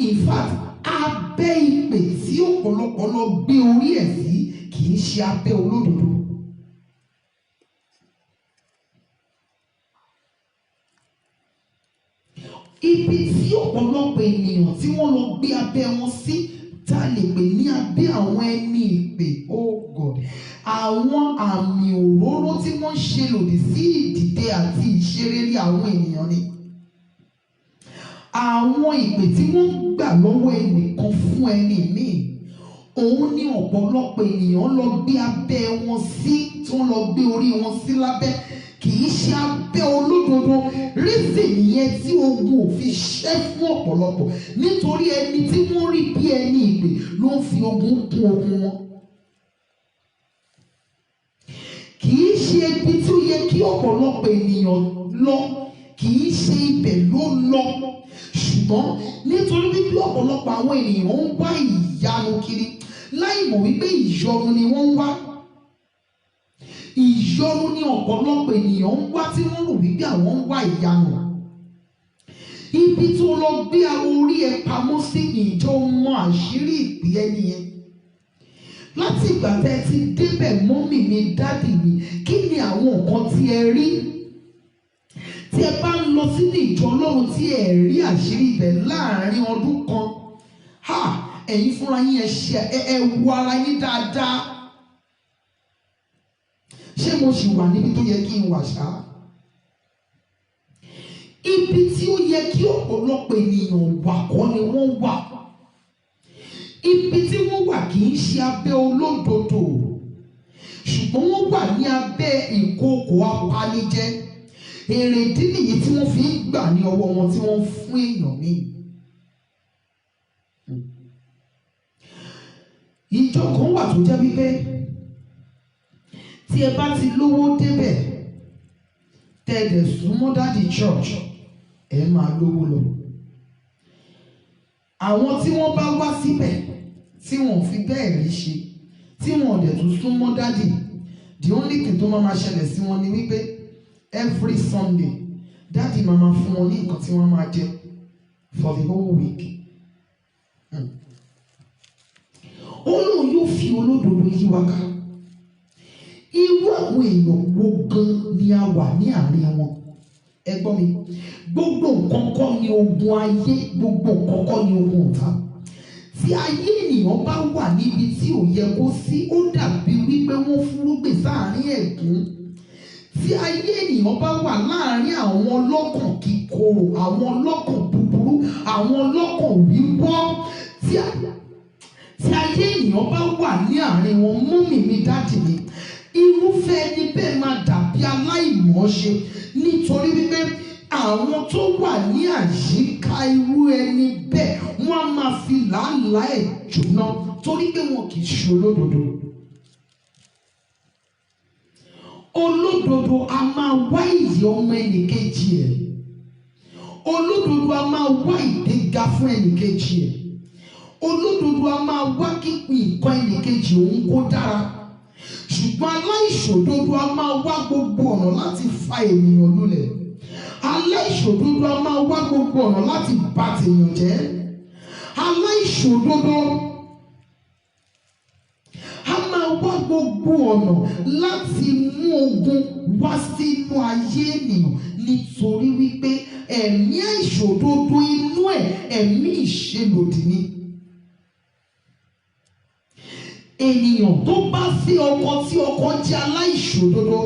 In fact, abẹ́ ìpè tí ọ̀pọ̀lọpọ̀ lọ gbé orí ẹ̀ sí kì í ṣe abẹ́ olódodo. Ibi tí ọ̀pọ̀lọpọ̀ ènìyàn tí wọ́n lọ gbé abẹ́ wọn sí, tá a lè pè ní abẹ́ àwọn ẹni ìpè, oh God, àwọn àmì òróró tí wọ́n ṣe lòdì sí ìdìde àti ìṣeréré àwọn ènìyàn ni. Àwọn ìpè tí wọ́n gbà lọ́wọ́ ẹnìkan fún ẹni míì, òun ni ọ̀pọ̀lọpọ̀ ènìyàn lọ gbé abẹ́ wọn sí, tí wọ́n lọ gbé orí wọn sí lábẹ́. Kì í ṣe abẹ́ olódodo. Rísì nìyẹn tí ogun ò fi ṣẹ́ fún ọ̀pọ̀lọpọ̀, nítorí ẹni tí wọ́n rí bí ẹni ìpè ló ń fi ogun kún ogun wọn. Kì í ṣe ibi tí ó yẹ kí ọ̀pọ̀lọpọ̀ ènìyàn lọ, kì í ṣe ibẹ̀ ló lọ. Ṣùgbọ́n nítorí wípé ọ̀pọ̀lọpọ̀ àwọn ènìyàn ń wá ìyanu kiri, láì mọ̀ wípé ìyọnu ni wọ́n ń wá. Ìyọnu ni ọ̀pọ̀lọpọ̀ ènìyàn ń wá tí wọ́n rò wípé àwọn ń wá ìyanu. Ibi tó lọ gbé orí ẹ pamọ́ sí, ìjọ mọ àṣírí ìpè ẹni yẹn. Láti ìgbà tẹ́ ẹ ti débẹ̀ mọ́mì mi dádì mi, kí ni àwọn nǹkan tí ẹ rí? Tí ẹ bá ń lọ sínú ìjọ Ọlọ́run tí ẹ rí àṣírí ibẹ̀ láàrin ọdún kan, ẹ̀yin fúnra yín ẹ wo ara yín dáadáa. Ṣé mo ṣì wà níbi tó yẹ kí n wà ṣá? Ibi tí ó yẹ kí ọ̀pọ̀lọpọ̀ ènìyàn wà kọ́ ni wọ́n wà. Ibi tí wọ́n wà kì í ṣe abẹ́ olódodo, ṣùgbọ́n wọ́n wà ní abẹ́ ìkookò apanijẹ. Èrèdí nìyí tí wọ́n fi ń gbà ní ọwọ́ wọn tí wọ́n fún èèyàn míì. Ìjọ kan wà tó jẹ́ wípé tí ẹ bá ti lówó débẹ̀ tẹ̀dẹ̀ súnmọ́ dáàdì church ẹ máa lówó lọ. Àwọn tí wọ́n bá wá síbẹ̀ tí wọ́n fi bẹ́ẹ̀ rí ṣe tí wọ́n dẹ̀ tún súnmọ́ dáàdì, the only thing tó máa ṣẹlẹ̀ sí wọn ni wípé every Sunday dáàdì máa fún wọn ní nǹkan tí wọ́n máa jẹ for the whole week. Ọlọ́run yóò fi olódodo yí wa ká. Irú àwọn èèyàn wo gan ni a wà ní àárín wọn? Ẹ gbọ́ mi, gbogbo nǹkan kọ́ ni ogun ayé, gbogbo nǹkan kọ́ ni ogun ọ̀tá. Tí ayé ènìyàn bá wà níbi tí ò yẹ kó sí, ó dàbí wípé wọ́n fúrúgbìn sáàárín ẹ̀gún. Tí ayé ènìyàn bá wà láàárín àwọn ọlọ́kàn kíkorò, àwọn ọlọ́kàn búburú, àwọn ọlọ́kàn wíwọ́, tí ayé ènìyàn bá wà ní àárín wọn, mọ́mì mi dáàdì mi, irúfẹ́ ẹni bẹ́ẹ̀ máa dàbí aláìmọ̀ọ́ṣe, nítorí wípé àwọn tó wà ní àyíká irú ẹni bẹ́ẹ̀ wọ́n á máa fi làálàá ẹ̀ jóná torí pé wọn kì í ṣe olódodo. Olódodo a máa wá ìyè ọmọ ẹnìkejì ẹ̀. Olódodo a máa wá ìgbéga fún ẹnìkejì ẹ̀. Olódodo a máa wá kíkún nǹkan ẹnìkejì òun kó dára. Ṣùgbọ́n aláìṣòdodo a máa wá gbogbo ọ̀nà láti fa ènìyàn lulẹ̀. Aláìṣòdodo a máa wá gbogbo ọ̀nà láti bà tèèyàn jẹ́. Aláìṣòdodo a máa wá gbogbo ọ̀nà láti mú ogun wá sínú ayé ènìyàn, nítorí wípé ẹ̀mí àìṣòdodo inú ẹ̀ ẹ̀mí ìṣelòdì ni. Ènìyàn tó bá fẹ́ ọkọ tí ọkọ jẹ́ aláìṣòdodo,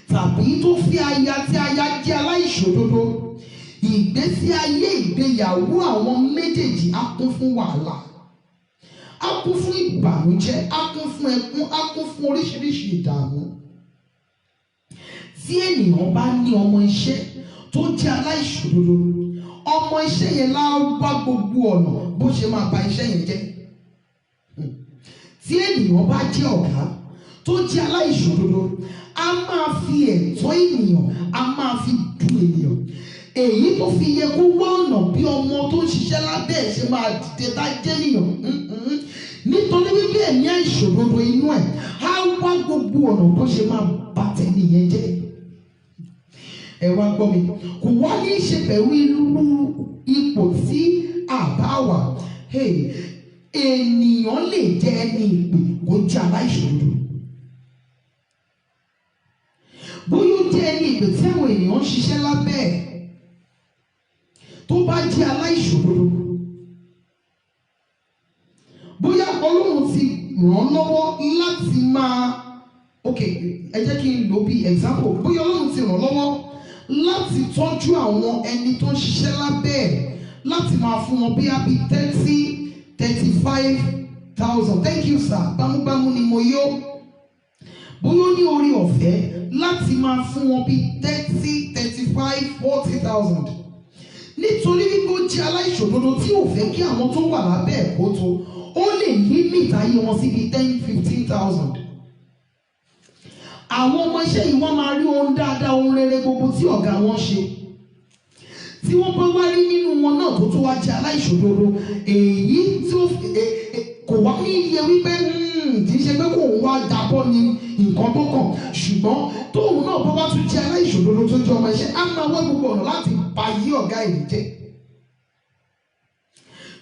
tàbí tó fẹ́ aya tí aya jẹ́ aláìṣòdodo, ìgbésí ayé ìgbéyàwó àwọn méjèèjì á kún fún wàhálà, á kún fún ìbànújẹ́, á kún fún ẹkún, á kún fún oríṣiríṣi ìdààmú. Tí ènìyàn bá ní ọmọ iṣẹ́ tó jẹ́ aláìṣòdodo, ọmọ iṣẹ́ yẹn lá wá gbogbo ọ̀nà bó ṣe máa bà iṣẹ́ yẹn jẹ́. Tí ènìyàn bá jẹ́ ọ̀gá tó jẹ́ aláìṣòdodo, a máa fi ẹ̀tọ́ ènìyàn, a máa fi du ènìyàn. Èyí tó fi yẹ kó wá ọ̀nà bí ọmọ tó ń ṣiṣẹ́ lábẹ́ ẹ̀ ṣe máa dìde tá jẹ́ ènìyàn. Nítorí wípé ẹ̀mí àìṣòdodo inú ẹ̀ á wá gbogbo ọ̀nà bó ṣe máa bà tẹnìyẹn jẹ́. Ẹ wá gbọ́ mi, kò wá ní í ṣe pẹ̀lú irú ipò tí àbá wà. Ènìyàn lè jẹ́ ẹni ìpè kó jẹ́ aláìṣòdodo. Bóyá ó jẹ́ ẹni ìpè tí àwọn ènìyàn ń ṣiṣẹ́ lábẹ́ ẹ̀, tó bá jẹ́ aláìṣòdodo, bóyá Ọlọ́run ti ràn án lọ́wọ́ láti máa, ẹ jẹ́ kí n lò bí example, bóyá Ọlọ́run ti ràn án lọ́wọ́ láti tọ́jú àwọn ẹni tó ń ṣiṣẹ́ lábẹ́ ẹ̀, láti máa fún wọn bí àbí 35,000. Thank you sir, bámúbámú ni mo yó. Bóyá ó ní orí ọ̀fẹ́ láti máa fún wọn bí 30, 35, 40,000. Nítorí wípé ó jẹ́ aláìṣòdodo tí ò fẹ́ kí àwọn tó wà lábẹ́ ẹ̀ kó tó, ó lè limit ayé wọn síbi 10, 15,000. Àwọn ọmọ iṣẹ́ yìí wọ́n máa rí ohun dáadáa, ohun rere gbogbo tí ọ̀gá wọn ṣe. Tí wọ́n bá wá rí nínú wọn náà tó wá jẹ́ aláìṣòdodo, èyí tí kò wá ní iye wípé kì í ṣe pé kò ń wá jábọ́ ní nǹkan tó kàn, ṣùgbọ́n tóun náà bó bá tún jẹ́ aláìṣòdodo tó jẹ́ ọmọ iṣẹ́, á máa wá gbogbo ọ̀nà láti bà yí ọ̀gá èyí jẹ́.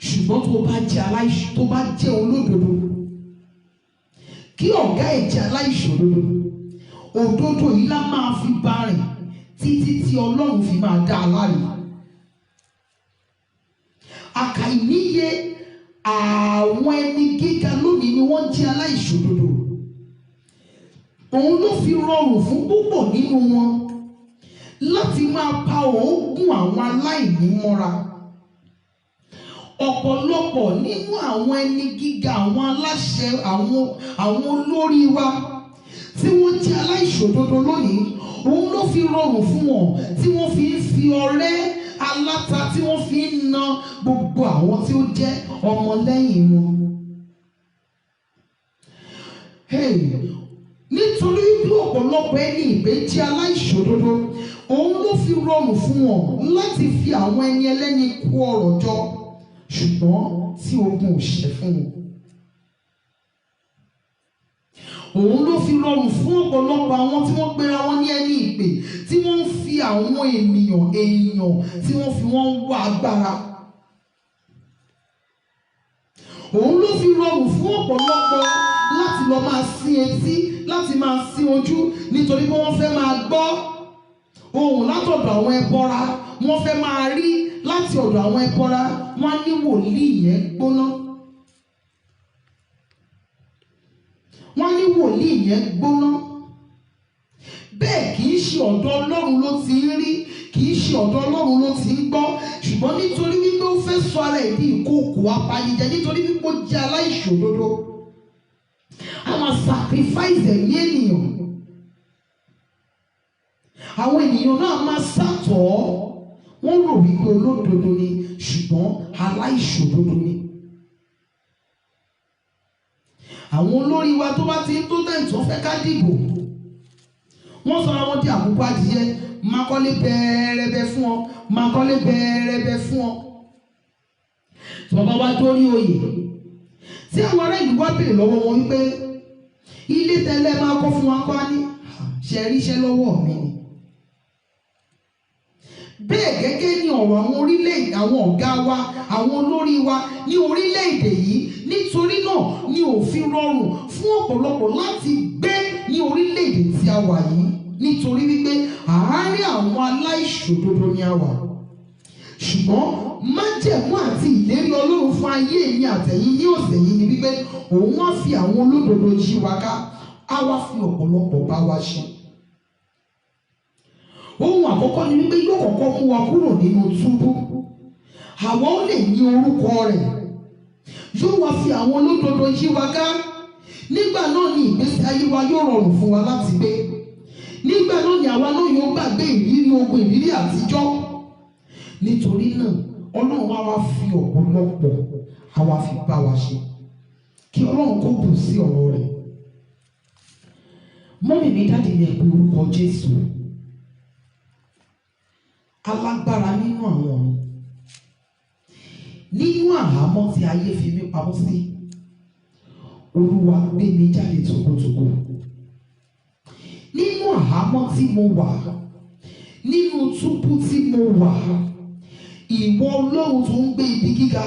Ṣùgbọ́n tó bá jẹ́ olódodo, kí ọ̀gá ẹ̀ jẹ́ aláìṣòdodo, òdodo yìí lá máa fi bá rìn títí tí Ọlọ́run fi máa dá a láre. Àkàìníye àwọn ẹni gíga lónìí ni wọ́n jẹ́ aláìṣòdodo. Òun ló fi rọrùn fún púpọ̀ nínú wọn láti máa pa òógùn àwọn aláìní mọ́ra. Ọ̀pọ̀lọpọ̀ nínú àwọn ẹni gíga, àwọn aláṣẹ, àwọn olórí wa tí wọ́n jẹ́ aláìṣòdodo lónìí, òun ló fi rọrùn fún wọn tí wọ́n fi ń fi ọrẹ́ aláta tí wọ́n fi ń na gbogbo àwọn tí ó jẹ́ ọmọlẹ́yìn wọn. Nítorí bí ọ̀pọ̀lọpọ̀ ẹni ìgbé jẹ́ aláìṣòdodo, òun ló fi rọrùn fún wọn láti fi àwọn ẹni ẹlẹ́ni kó ọrọ̀ jọ, ṣùgbọ́n tí ogun ò ṣẹ́ fún wọn. Òun ló fi rọrùn fún ọ̀pọ̀lọpọ̀ àwọn tí wọ́n pera wọn ní ẹni ìpè, tí wọ́n ń fi àwọn ènìyàn tí wọ́n fi wọ́n wá agbára. Òun ló fi rọrùn fún ọ̀pọ̀lọpọ̀ láti lọ máa sí etí, láti máa sí ojú, nítorí pé wọ́n fẹ́ máa gbọ́ ohùn látọ̀dọ̀ àwọn ẹbọra, wọ́n fẹ́ máa rí láti ọ̀dọ̀ àwọn ẹbọra. Wọ́n á ní wòlíì yẹn gbóná, wọ́n ní wòlíì yẹn gbóná. Bẹ́ẹ̀ kì í ṣe ọ̀dọ̀ Ọlọ́run ló ti ń rí, kì í ṣe ọ̀dọ̀ Ọlọ́run ló ti ń gbọ́, ṣùgbọ́n nítorí wípé ó fẹ́ sọ ara ẹ̀ di ìkookò apanijẹ, nítorí wípé ó jẹ́ aláìṣòdodo, a máa sacrifice ẹ̀mí ènìyàn. Àwọn ènìyàn náà máa sàtọ̀ ọ́, wọ́n rò wípé olódodo ni, ṣùgbọ́n aláìṣòdodo ni. Àwọn olórí wa tó bá ti ń tó tẹ̀sí wọ́n fẹ́ ká dìbò, wọ́n sọ àwọn di àkókò adìyẹ, máa kọ́lé bẹ́ẹ̀rẹ́bẹ́ fún ọ, máa kọ́lé bẹ́ẹ̀rẹ́bẹ́ fún ọ. Tí wọ́n bá wá dórí oyè, tí àwọn ará ìlú wá béèrè lọ́wọ́ wọn wípé ilé tẹ́lẹ̀ máa kọ́ fún wa kọ́ ní ṣe ríṣẹ́ lọ́wọ́ mi ni. Bẹ́ẹ̀ gẹ́gẹ́ ní ọ̀rọ̀ àwọn orílẹ̀-èdè, àwọn ọ̀gá wa, àwọn olórí wa ní orílẹ̀-èdè yìí. Nítorí náà ni òfin rọrùn fún ọ̀pọ̀lọpọ̀ láti gbé ní orílẹ̀-èdè tí a wà yìí, nítorí wípé àárín àwọn aláìṣòdodo ni a wà. Ṣùgbọ́n májẹ̀mú àti ìlérí Ọlọ́run fún ayé mi àtẹ̀yìn ní ọ̀sẹ̀ yìí ni wípé òun wá fi àwọn olódodo yí wa ká, á wá fi ọ̀pọ̀lọpọ̀ bá wa ṣe. Ohun àkọ́kọ́ ni wípé yóò kọ́kọ́ mú wa kúrò nínú túbú, àwa ó lè ní orúkọ rẹ̀. Yóò wá fi àwọn olódodo yí wa ká. Nígbà náà ni ìgbésí ayé wa yóò rọrùn fún wa láti gbé. Nígbà náà ni àwa náà yóò gbàgbé ìrírí ogun, ìrírí àtijọ́. Nítorí náà Ọlọ́run wá wá fi ọ̀pọ̀lọpọ̀ àwa fi bá wa ṣe, kí Ọlọ́run kó bù sí ọ̀rọ̀ rẹ̀. Mọ́mì mi, dáàdì mi, ẹ pé orúkọ Jésù. Alágbára nínú àwọn ọ̀run, nínú àhámọ́ tí ayé fi mí pamọ́ sí, Olúwa gbé mi jáde tòkòtòkò. Nínú àhámọ́ tí mo wà, nínú túbú tí mo wà, ìwọ Ọlọ́run tó ń gbé ibi gíga,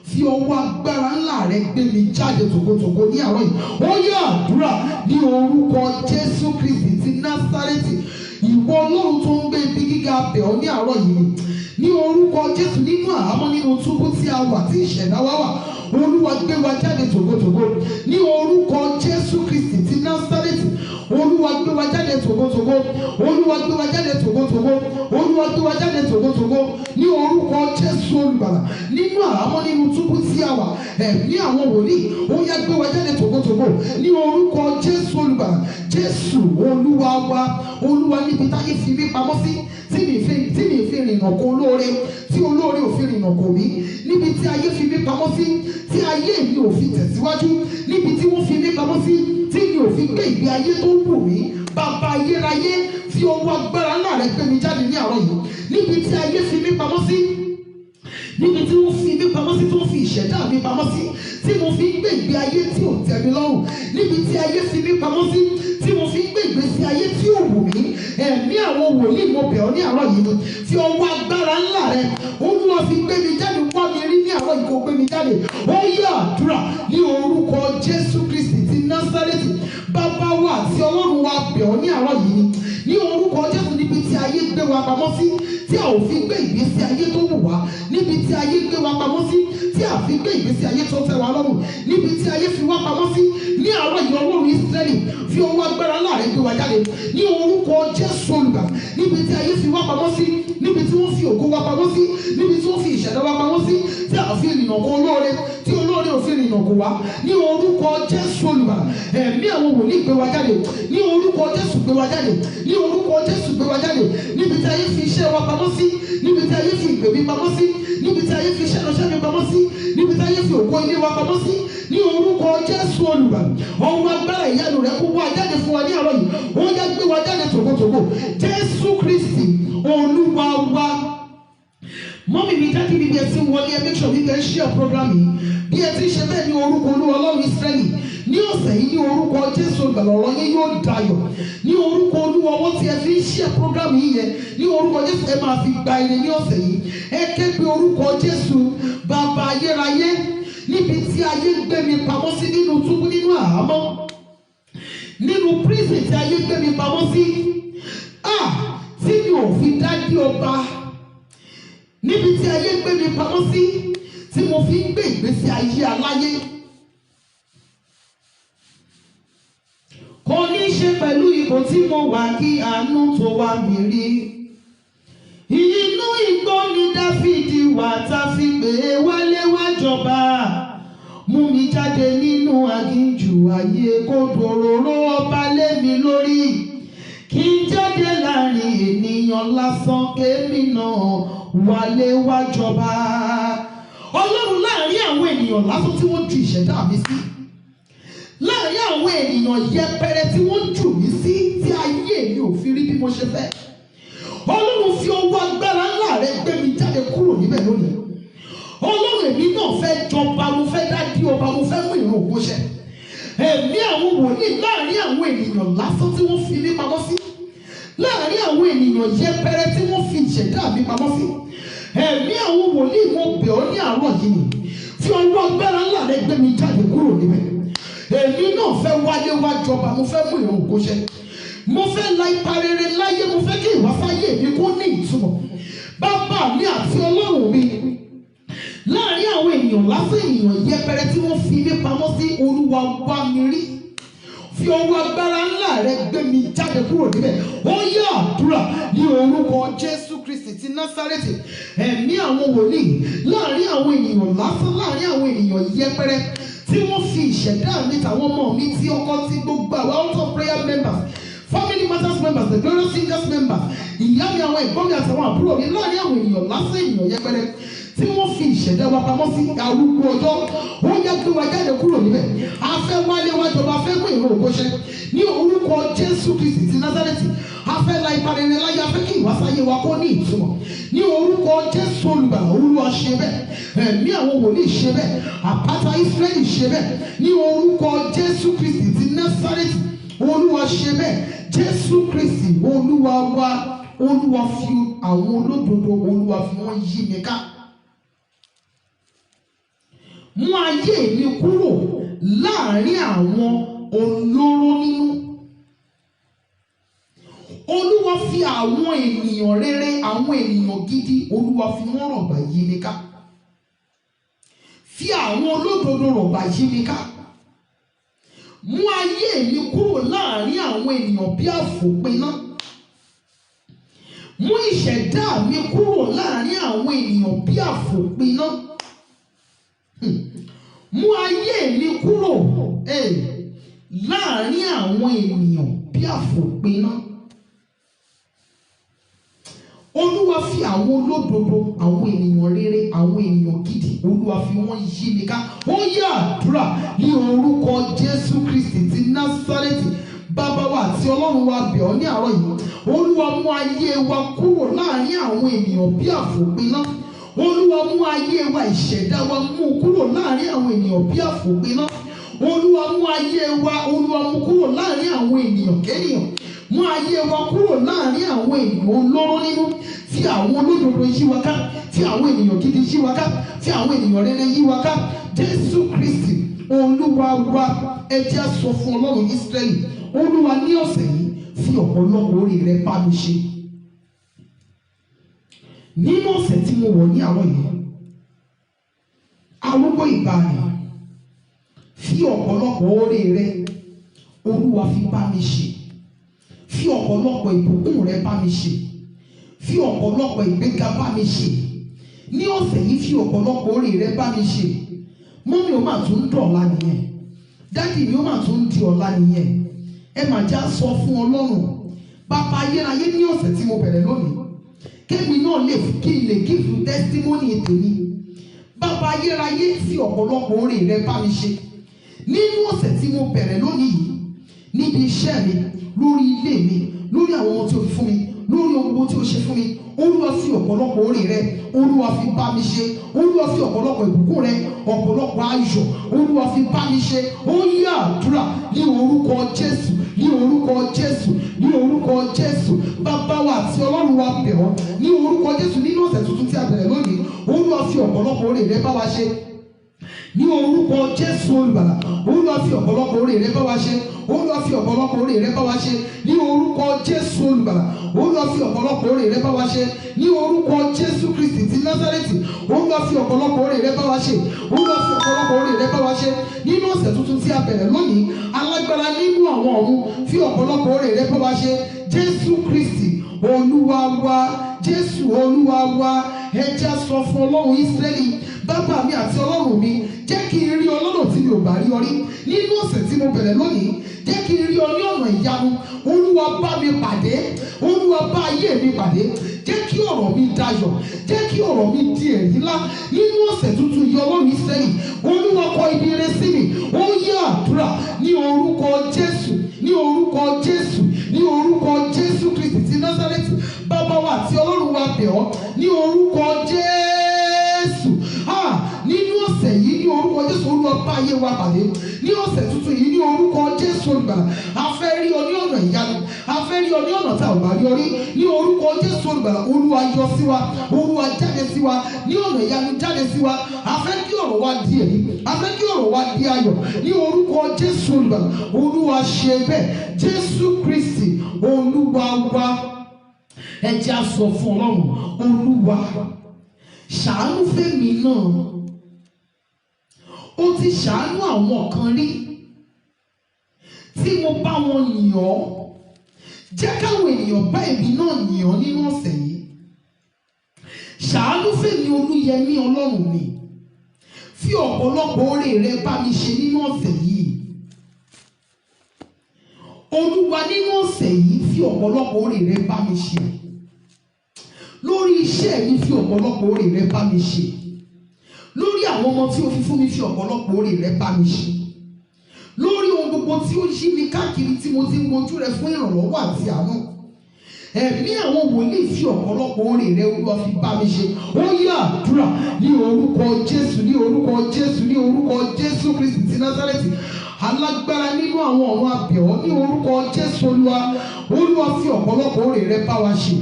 fi ọwọ́ agbára ńlá rẹ gbé mi jáde tòkòtòkò ní àárọ̀ yìí. Ó yá àdúrà ní orúkọ Jésù Kristi ti Násárẹ́tì. Ìwọ Ọlọ́run tó ń gbé ibi gíga, bẹ̀ ọ́ ní àárọ̀ yìí ní orúkọ Jésù. Nínú àhámọ́, nínú túbú tí a wà, tí ìṣẹ̀dá wa wà, Olúwa gbé wa jáde tòkòtòkò ní orúkọ Jésù Kristi ti Násárẹ́tì. Olúwa gbé wa jáde tòkòtòkò, Olúwa gbé wa jáde tòkòtòkò, Olúwa gbé wa jáde tòkòtòkò ní orúkọ Jésù Olùgbàlà. Nínú àhámọ́, nínú túbú tí a wà, ẹ̀mí àwọn wòlíì, ó yá gbé wa jáde tòkòtòkò ní orúkọ Jésù Olùgbàlà. Jésù Olúwa wa, Olúwa níbi táyé fi mí pamọ́ sí, tí mi fi rìnà kan olóore, tí olóore ò fi rìnà kò mí, níbi tí ayé fi mí pamọ́ sí, tí ayé mi ò fi tẹ̀síwájú, níbi tí wọ́n fi mí pamọ́ sí, tí mi ò fi gbé ìgbé ayé tó wù mí. Bàbá ayérayé, fi ọwọ́ agbára ńlá rẹ gbé mi jáde ní àárọ̀ yìí. Níbi tí ayé fi mí pamọ́ sí, níbi tí wọ́n fi mí pamọ́ sí, tí wọ́n fi ìṣẹ̀dá mi pamọ́ sí, tí mo fi ń gbé ìgbé ayé tí ò tẹ́ mi lọ́rùn, níbi tí ayé fi mí pamọ́ sí, tí mo fi ń gbé ìgbésí ayé tí ò wù mí. Ẹ̀mí àwọn wòlíì, mo bẹ̀ ọ́ ní àárọ̀ yìí, fi ọwọ́ agbára ńlá rẹ, Olúwa fi gbé mi jáde. Wá mi rí ní àárọ̀ yìí, kó gbé mi jáde. Ó yá àdúrà ní orúkọ Jésù Kristi ti Násárẹ́tì. Bàbá wa àti Ọlọ́run wa, bẹ̀ ọ́ ní àárọ̀ yìí ní orúkọ Jésù. Níbi tí ayé gbé wa pamọ́ sí, tí a ò fi gbé ìgbésí ayé tó wù wá, níbi tí ayé gbé wa pamọ́ sí, tí a fi gbé ìgbésí ayé tó tẹ́ wa lọ́rùn, níbi tí ayé fi wá pamọ́ sí, ní àárọ̀ yìí Ọlọ́run Ísírẹ́lì, fi ọwọ́ agbára ńlá rẹ gbé wa jáde ní orúkọ Jésù olùgbàlà. Níbi tí ayé fi wá pamọ́ sí, níbi tí wọ́n fi ògo wa pamọ́ sí, níbi tí wọ́n fi ìṣẹ̀dá wa pamọ́ sí, tí a fi ìrìnà kan olóore, tí olóore ò fi ìrìnà kò wá, ní orúkọ Jésù olùgbàlà. Ẹ̀mí àwọn wòlíì gbé wa jáde ní orúkọ Jésù, gbé wa jáde ní orúkọ Jésù, gbé wa jáde níbi tí ayé fi iṣẹ́ wa pamọ́ sí, níbi tí ayé fi ìpè mi pamọ́ sí, níbi tí ayé fi iṣẹ́ ìránṣẹ́ mi pamọ́ sí, níbi tí ayé fi ògo ilé wa pamọ́ sí, ní orúkọ Jésù olùgbàlà. Ọwọ́ agbára ìyanu rẹ kó wá jáde fún wa ní àárọ̀ yìí, ó yá gbé wa jáde tòkótòkó. Jésù Kristi Olúwa wa. Mọ́mí mi dájú bí ẹ ti ń wọlé, ẹ make sure bí ẹ ń share program yìí bí ẹ ti ń ṣe bẹ́ẹ̀ ní orúkọ Olúwa Ọlọ́run Ísírẹ́lì. Ní ọ̀sẹ̀ yìí ní orúkọ Jésù olùgbàlà ọ̀rọ̀ yín yóò dayọ̀. Ní orúkọ Olúwa ọwọ́ tí ẹ fi ń share program yìí yẹn ní orúkọ Jésù ẹ máa fi gba ire ní ọ̀sẹ̀ yìí. Ẹ ké pe orúkọ Jésù bàbá ayérayé. Níbi tí ayé gbé mi pamọ́ sí nínú túbú, nínú àhámọ́, nínú prison tí ayé gbé mi pamọ́ sí, tí mi ò fi dádì ọba, níbi tí ayé gbé mi pamọ́ sí tí mo fi ń gbé ìgbésí ayé aláyé. Kò ní ṣe pẹ̀lú ipò tí mo wà kí àánú tó wá mi rí. Inú igbó ni Dáfídì wà tá fi gbé wálé wá jọba. Mú mi jáde nínú aginjù ayé, kó dòróró ọba lé mi lórí. Kí n jáde láàrin ènìyàn lásán, kémi náà wálé wá jọba. Ọlọ́run láàrin àwọn ènìyàn lásán tí wọ́n ju ìṣẹ̀dá mi sí, láàrin àwọn ènìyàn yẹpẹrẹ tí wọ́n jù mí sí, tí ayé mi ò fi rí bí mo ṣe fẹ́. Ọlọ́run fi ọwọ́ agbára ńlá rẹ gbé mi jáde kúrò níbẹ̀ lónìí. Ọlọ́run èmi náà fẹ́ jọba, mo fẹ́ dádì ọba, mo fẹ́ mú ìran ògo ṣẹ. Ẹ̀mí àwọn wòlíì láàrin àwọn ènìyàn lásán tí wọ́n fi mí pamọ́ sí, láàrin àwọn ènìyàn yẹpẹrẹ tí wọ́n fi ìṣẹ̀dá mi pamọ́ sí. Ẹ̀mí àwọn wòlíì, mo bẹ̀ ọ́ ní àárọ̀ yìí, fi ọwọ́ agbára ńlá rẹ gbé mi jáde kúrò níbẹ̀. Èmi náà fẹ́ wálé wá jọba, mo fẹ́ mú ìran ògo ṣẹ. Mo fẹ́ la ipa rere láyé, mo fẹ́ kí ìwáfáyé mi kó ní ìtumọ̀. Bàbá mi àti Ọlọ́run mi, láàrin àwọn ènìyàn lásán, ènìyàn yẹpẹrẹ tí wọ́n fi mí pamọ́ sí, Olúwa wá mi rí. Fi ọwọ́ agbára ńlá rẹ gbé mi jáde kúrò níbẹ̀. Ó yá àdúrà ní orúkọ Jésù Kristi ti Násárẹ́tì. Ẹ̀mí àwọn wòlíì láàrin àwọn ènìyàn lásán, láàrin àwọn ènìyàn yẹpẹrẹ tí wọ́n fi ìṣẹ̀dá mi, tàwọn ọmọ mi, tí ọkọ, tí gbogbo àwọn out of prayer members, family matters members, the glorious singers members, ìyá mi, àwọn ẹ̀gbọ́n mi àtàwọn àbúrò mi, láàrin àwọn ènìyàn lásán, ènìyàn yẹpẹrẹ tí wọ́n fi ìṣẹ̀dá wa pamọ́ sí arúgbó ọjọ́. Ó yá gbé wa jáde kúrò níbẹ̀. A fẹ́ wálé wá jọba, a fẹ́ mú ìran ògo ṣẹ ní orúkọ Jésù Kristi ti Násárẹ́tì. A fẹ́ la ipa rere láyé, a fẹ́ kí ìwásáyé wa kó ní ìtumọ̀ ní orúkọ Jésù olùgbàlà. Olúwa ṣe bẹ́ẹ̀. Ẹ̀mí àwọn wòlíì ṣe bẹ́ẹ̀. Àpáta Ísírẹ́lì ṣe bẹ́ẹ̀ ní orúkọ Jésù Kristi ti Násárẹ́tì. Olúwa ṣe bẹ́ẹ̀. Jésù Kristi Olúwa wa. Olúwa fi àwọn olódodo, Olúwa fi wọ́n yí mi ká. Mú ayé mi kúrò láàrin àwọn olóró nínú. Olúwa fi àwọn ènìyàn rere, àwọn ènìyàn gidi, Olúwa fi wọ́n rọ̀gbà yí mi ká. Fi àwọn olódodo rọ̀gbà yí mi ká. Mú ayé mi kúrò láàrin àwọn ènìyàn bí àfòpiná. Mú ìṣẹ̀dá mi kúrò láàrin àwọn ènìyàn bí àfòpiná. Mú ayé mi kúrò láàrin àwọn ènìyàn bí àfòpiná. Olúwa fi àwọn olódodo, àwọn ènìyàn rere, àwọn ènìyàn gidi, Olúwa fi wọ́n yí mi ká. Ó yá àdúrà ní orúkọ Jésù Kristi ti Násárẹ́tì. Bàbá wa àti Ọlọ́run wa bẹ̀ ọ́ ní àárọ̀ yìí. Olúwa mú ayé wa kúrò láàrin àwọn ènìyàn bí àfòpiná. Olúwa mú ayé wa, ìṣẹ̀dá wa, mú kúrò láàrin àwọn ènìyàn bí àfòpiná. Olúwa mú ayé wa, Olúwa mú kúrò láàrin àwọn ènìyàn kẹ́nìyàn. Mú ayé wa kúrò láàrin àwọn ènìyàn olóró nínú. Fi àwọn olódodo yí wa ká. Fi àwọn ènìyàn gidi yí wa ká. Fi àwọn ènìyàn rere yí wa ká. Jésù Kristi Olúwa wa. Ẹ jẹ́ sọ fún Ọlọ́run Ísírẹ́lì. Olúwa ní ọ̀sẹ̀ yìí fi ọ̀pọ̀lọpọ̀ oore rẹ bá mi ṣe. Nínú ọ̀sẹ̀ tí mo wọ̀ ní àwọn yìí, arúgbó ìgbàanì, fi ọ̀pọ̀lọpọ̀ oore rẹ, Olúwa fi bá mi ṣe, fi ọ̀pọ̀lọpọ̀ ìbùkún rẹ bá mi ṣe, fi ọ̀pọ̀lọpọ̀ ìgbéga bá mi ṣe ní ọ̀sẹ̀ yìí, fi ọ̀pọ̀lọpọ̀ oore rẹ bá mi ṣe. Mọ́mí ó mà tún dọ̀la nìyẹn, dádì mi ó mà tún di ọ̀la nìyẹn. Ẹ mà já sọ fún Ọlọ́run, bàbá ayérayé, ní ọ̀sẹ̀ tí mo bẹ̀rẹ̀ lónìí, kémi náà kí n lè give testimony tèmi. Bàbá ayérayé, fi ọ̀pọ̀lọpọ̀ oore rẹ bá mi ṣe nínú ọ̀sẹ̀ tí mo bẹ̀rẹ̀ lónìí yìí, níbi iṣẹ́ mi, lórí ilé mi, lórí àwọn ohun tí o fi fún mi, lórí ohun gbogbo tí o ṣe fún mi. Olúwa fi ọ̀pọ̀lọpọ̀ oore rẹ, Olúwa fi bá mi ṣe. Olúwa fi ọ̀pọ̀lọpọ̀ ìbùkún rẹ, ọ̀pọ̀lọpọ̀ ayọ̀, Olúwa fi bá mi ṣe. Ó yá àdúrà ní orúkọ Jésù, ní orúkọ Jésù, ní orúkọ Jésù. Bàbá wa àti Ọlọ́run wa bẹ̀ ọ́ ní orúkọ Jésù, nínú ọ̀sẹ̀ tuntun tí a bẹ̀rẹ̀ lónìí, Olúwa fi ọ̀pọ̀lọpọ̀ oore rẹ bá wa ṣe ní orúkọ Jésù olùgbàlà. Olúwa fi ọ̀pọ̀lọpọ̀ oore rẹ bá wa ṣe. Olúwa fi ọ̀pọ̀lọpọ̀ oore rẹ bá wa ṣe ní orúkọ Jésù olùgbàlà. Olúwa fi ọ̀pọ̀lọpọ̀ oore rẹ bá wa ṣe ní orúkọ Jésù Kristi ti Násárẹ́tì. Olúwa fi ọ̀pọ̀lọpọ̀ oore rẹ bá wa ṣe. Olúwa fi ọ̀pọ̀lọpọ̀ oore rẹ bá wa ṣe nínú ọ̀sẹ̀ tuntun tí a bẹ̀rẹ̀ lónìí. Alágbára nínú àwọn ọ̀run, fi ọ̀pọ̀lọpọ̀ oore rẹ bá wa ṣe. Jésù Kristi Olúwa wa, Jésù Olúwa wa. Ẹ jẹ́ sọ fún Ọlọ́run Ísírẹ́lì, bàbá mi àti Ọlọ́run mi, jẹ́ kí n rí ọ lọ́nà tí mi ò bá rí ọ rí nínú ọ̀sẹ̀ tí mo bẹ̀rẹ̀ lónìí. Jẹ́ kí n rí ọ ní ọ̀nà ìyanu. Olúwa bá mi pàdé, Olúwa bá ayé mi pàdé. Jẹ́ kí ọ̀rọ̀ mi dayọ̀, jẹ́ kí ọ̀rọ̀ mi di ẹ̀rí ńlá nínú ọ̀sẹ̀ tuntun yìí. Ọlọ́run Ísírẹ́lì, Olúwa kọ ibi ire sí mi. Ó yá àdúrà ní orúkọ Jésù, ní orúkọ Jésù, ní orúkọ Jésù Kristi ti Násárẹ́tì. Bàbá wa àti Ọlọ́run wa bẹ̀ ọ́ ní orúkọ Jésù. Nínú ọ̀sẹ̀ yìí, ní orúkọ Jésù, Olúwa bá ayé wa pàdé. Ní ọ̀sẹ̀ tuntun yìí, ní orúkọ Jésù olùgbàlà, a fẹ́ rí ọ ní ọ̀nà ìyanu, a fẹ́ rí ọ ní ọ̀nà tá ò bá rí ọ rí. Ní orúkọ Jésù olùgbàlà, Olúwa yọ sí wa, Olúwa jáde sí wa ní ọ̀nà ìyanu, jáde sí wa. A fẹ́ kí ọ̀rọ̀ wa di ẹ̀rí, a fẹ́ kí ọ̀rọ̀ wa di ayọ̀ ní orúkọ Jésù olùgbàlà. Olúwa ṣe bẹ́ẹ̀. Jésù Kristi Olúwa wa. Ẹ jẹ́ á sọ fún Ọlọ́run, Olúwa ṣàánú fẹ́mi náà. Ó ti ṣàánú àwọn kan rí tí mo bá wọn yìn ọ́. Jẹ́ káwọn ènìyàn bá èmi náà yìn ọ́ nínú ọ̀sẹ̀ yìí. Ṣàánú fẹ́mi Olúyẹmí, Ọlọ́run mi. Fi ọ̀pọ̀lọpọ̀ oore rẹ bá mi ṣe nínú ọ̀sẹ̀ yìí. Olúwa, nínú ọ̀sẹ̀ yìí, fi ọ̀pọ̀lọpọ̀ oore rẹ bá mi ṣe. Lórí iṣẹ́ mi, fi ọ̀pọ̀lọpọ̀ oore rẹ bá mi ṣe. Lórí àwọn ọmọ tí o fi fún mi, fi ọ̀pọ̀lọpọ̀ oore rẹ bá mi ṣe. Lórí ohun gbogbo tí ó yí mi káàkiri tí mo ti ń wojú rẹ fún ìrànlọ́wọ́ àti àánú. Ẹ̀mí àwọn wòlíì, fi ọ̀pọ̀lọpọ̀ oore rẹ, Olúwa, fi bá mi ṣe. Ó yá àdúrà ní orúkọ Jésù, ní orúkọ Jésù, ní orúkọ Jésù Kristi ti Násárẹ́tì. Alágbára nínú àwọn ọ̀run, a bẹ̀ ọ́ ní orúkọ Jésù Olúwa. Olúwa, fi ọ̀pọ̀lọpọ̀ oore rẹ bá wa ṣe.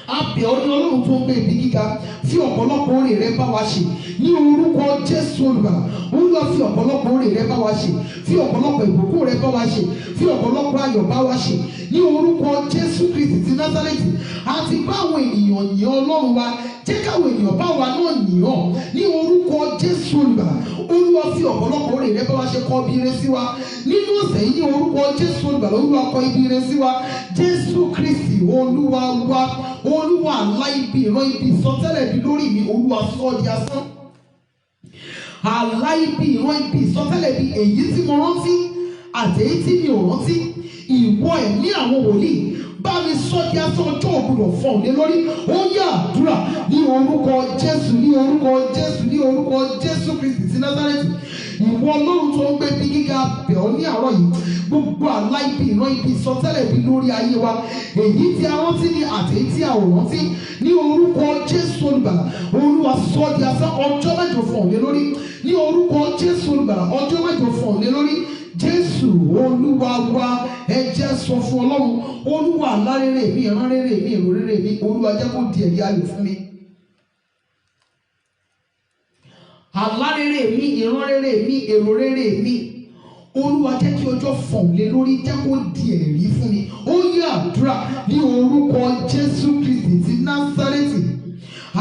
A bẹ̀ ọ́ ní Ọlọ́run tó ń gbé ibi gíga, fi ọ̀pọ̀lọpọ̀ oore rẹ bá wa ṣe ní orúkọ Jésù olùgbàlà. Olúwa, fi ọ̀pọ̀lọpọ̀ oore rẹ bá wa ṣe, fi ọ̀pọ̀lọpọ̀ ìbùkún rẹ bá wa ṣe, fi ọ̀pọ̀lọpọ̀ ayọ̀ bá wa ṣe ní orúkọ Jésù Kristi ti Násárẹ́tì. Àti bá àwọn ènìyàn yìn Ọlọ́run wa, jẹ́ káwọn ènìyàn bá wa náà yìn ọ́ ní orúkọ Jésù olùgbàlà. Olúwa, fi ọ̀pọ̀lọpọ̀ oore rẹ bá wa ṣe, kọ ibi ire sí wa nínú ọ̀sẹ̀ yìí ní orúkọ Jésù olùgbàlà. Olúwa, kọ ibi ire sí wa. Jésù Kristi Olúwa wa. Olúwa, àlá ibi, ìran ibi, ìsọtẹ́lẹ̀ ibi lórí mi, Olúwa, sọ ọ́ di asán. Àlá ibi, ìran ibi, ìsọtẹ́lẹ̀ ibi, èyí tí mo rántí àti èyí tí mi ò rántí, ìwọ ẹ̀mí àwọn wòlíì, bá mi sọ di asán, ọjọ́ ògbúdọ̀ fọ̀hún lé lórí. Ó yá àdúrà ní orúkọ Jésù, ní orúkọ Jésù, ní orúkọ Jésù Kristi ti Násárẹ́tì. Ìwọ Ọlọ́run tó ń gbé bí gíga, bẹ̀ ọ́ ní àárọ̀ yìí. Gbogbo àlá ibi, ìran ibi, ìsọtẹ́lẹ̀ ibi lórí ayé wa, èyí tí a rántí ní àti èyí tí a ò rántí, ní orúkọ Jésù olùgbàlà. Olúwa, sọ di asán, ọjọ́ mẹ́jọ fọ̀hún lé lórí ní orúkọ Jésù olùgbàlà. Ọjọ́ mẹ́jọ fọ̀hún lé lórí. Jésù Olúwa wa. Ẹ jẹ́ sọ fún Ọlọ́run, Olúwa, àlá rere mi, ìran rere mi, èrò rere mi, Olúwa, jẹ́ kó di ẹ̀rí ayọ̀ fún mi. Àlá rere mi, ìran rere mi, èrò rere mi, Olúwa, jẹ́ kí ọjọ́ fọ̀hún lé lórí, jẹ́ kó di ẹ̀rí fún mi. Ó yá àdúrà ní orúkọ Jésù Kristi ti Násárẹ́tì.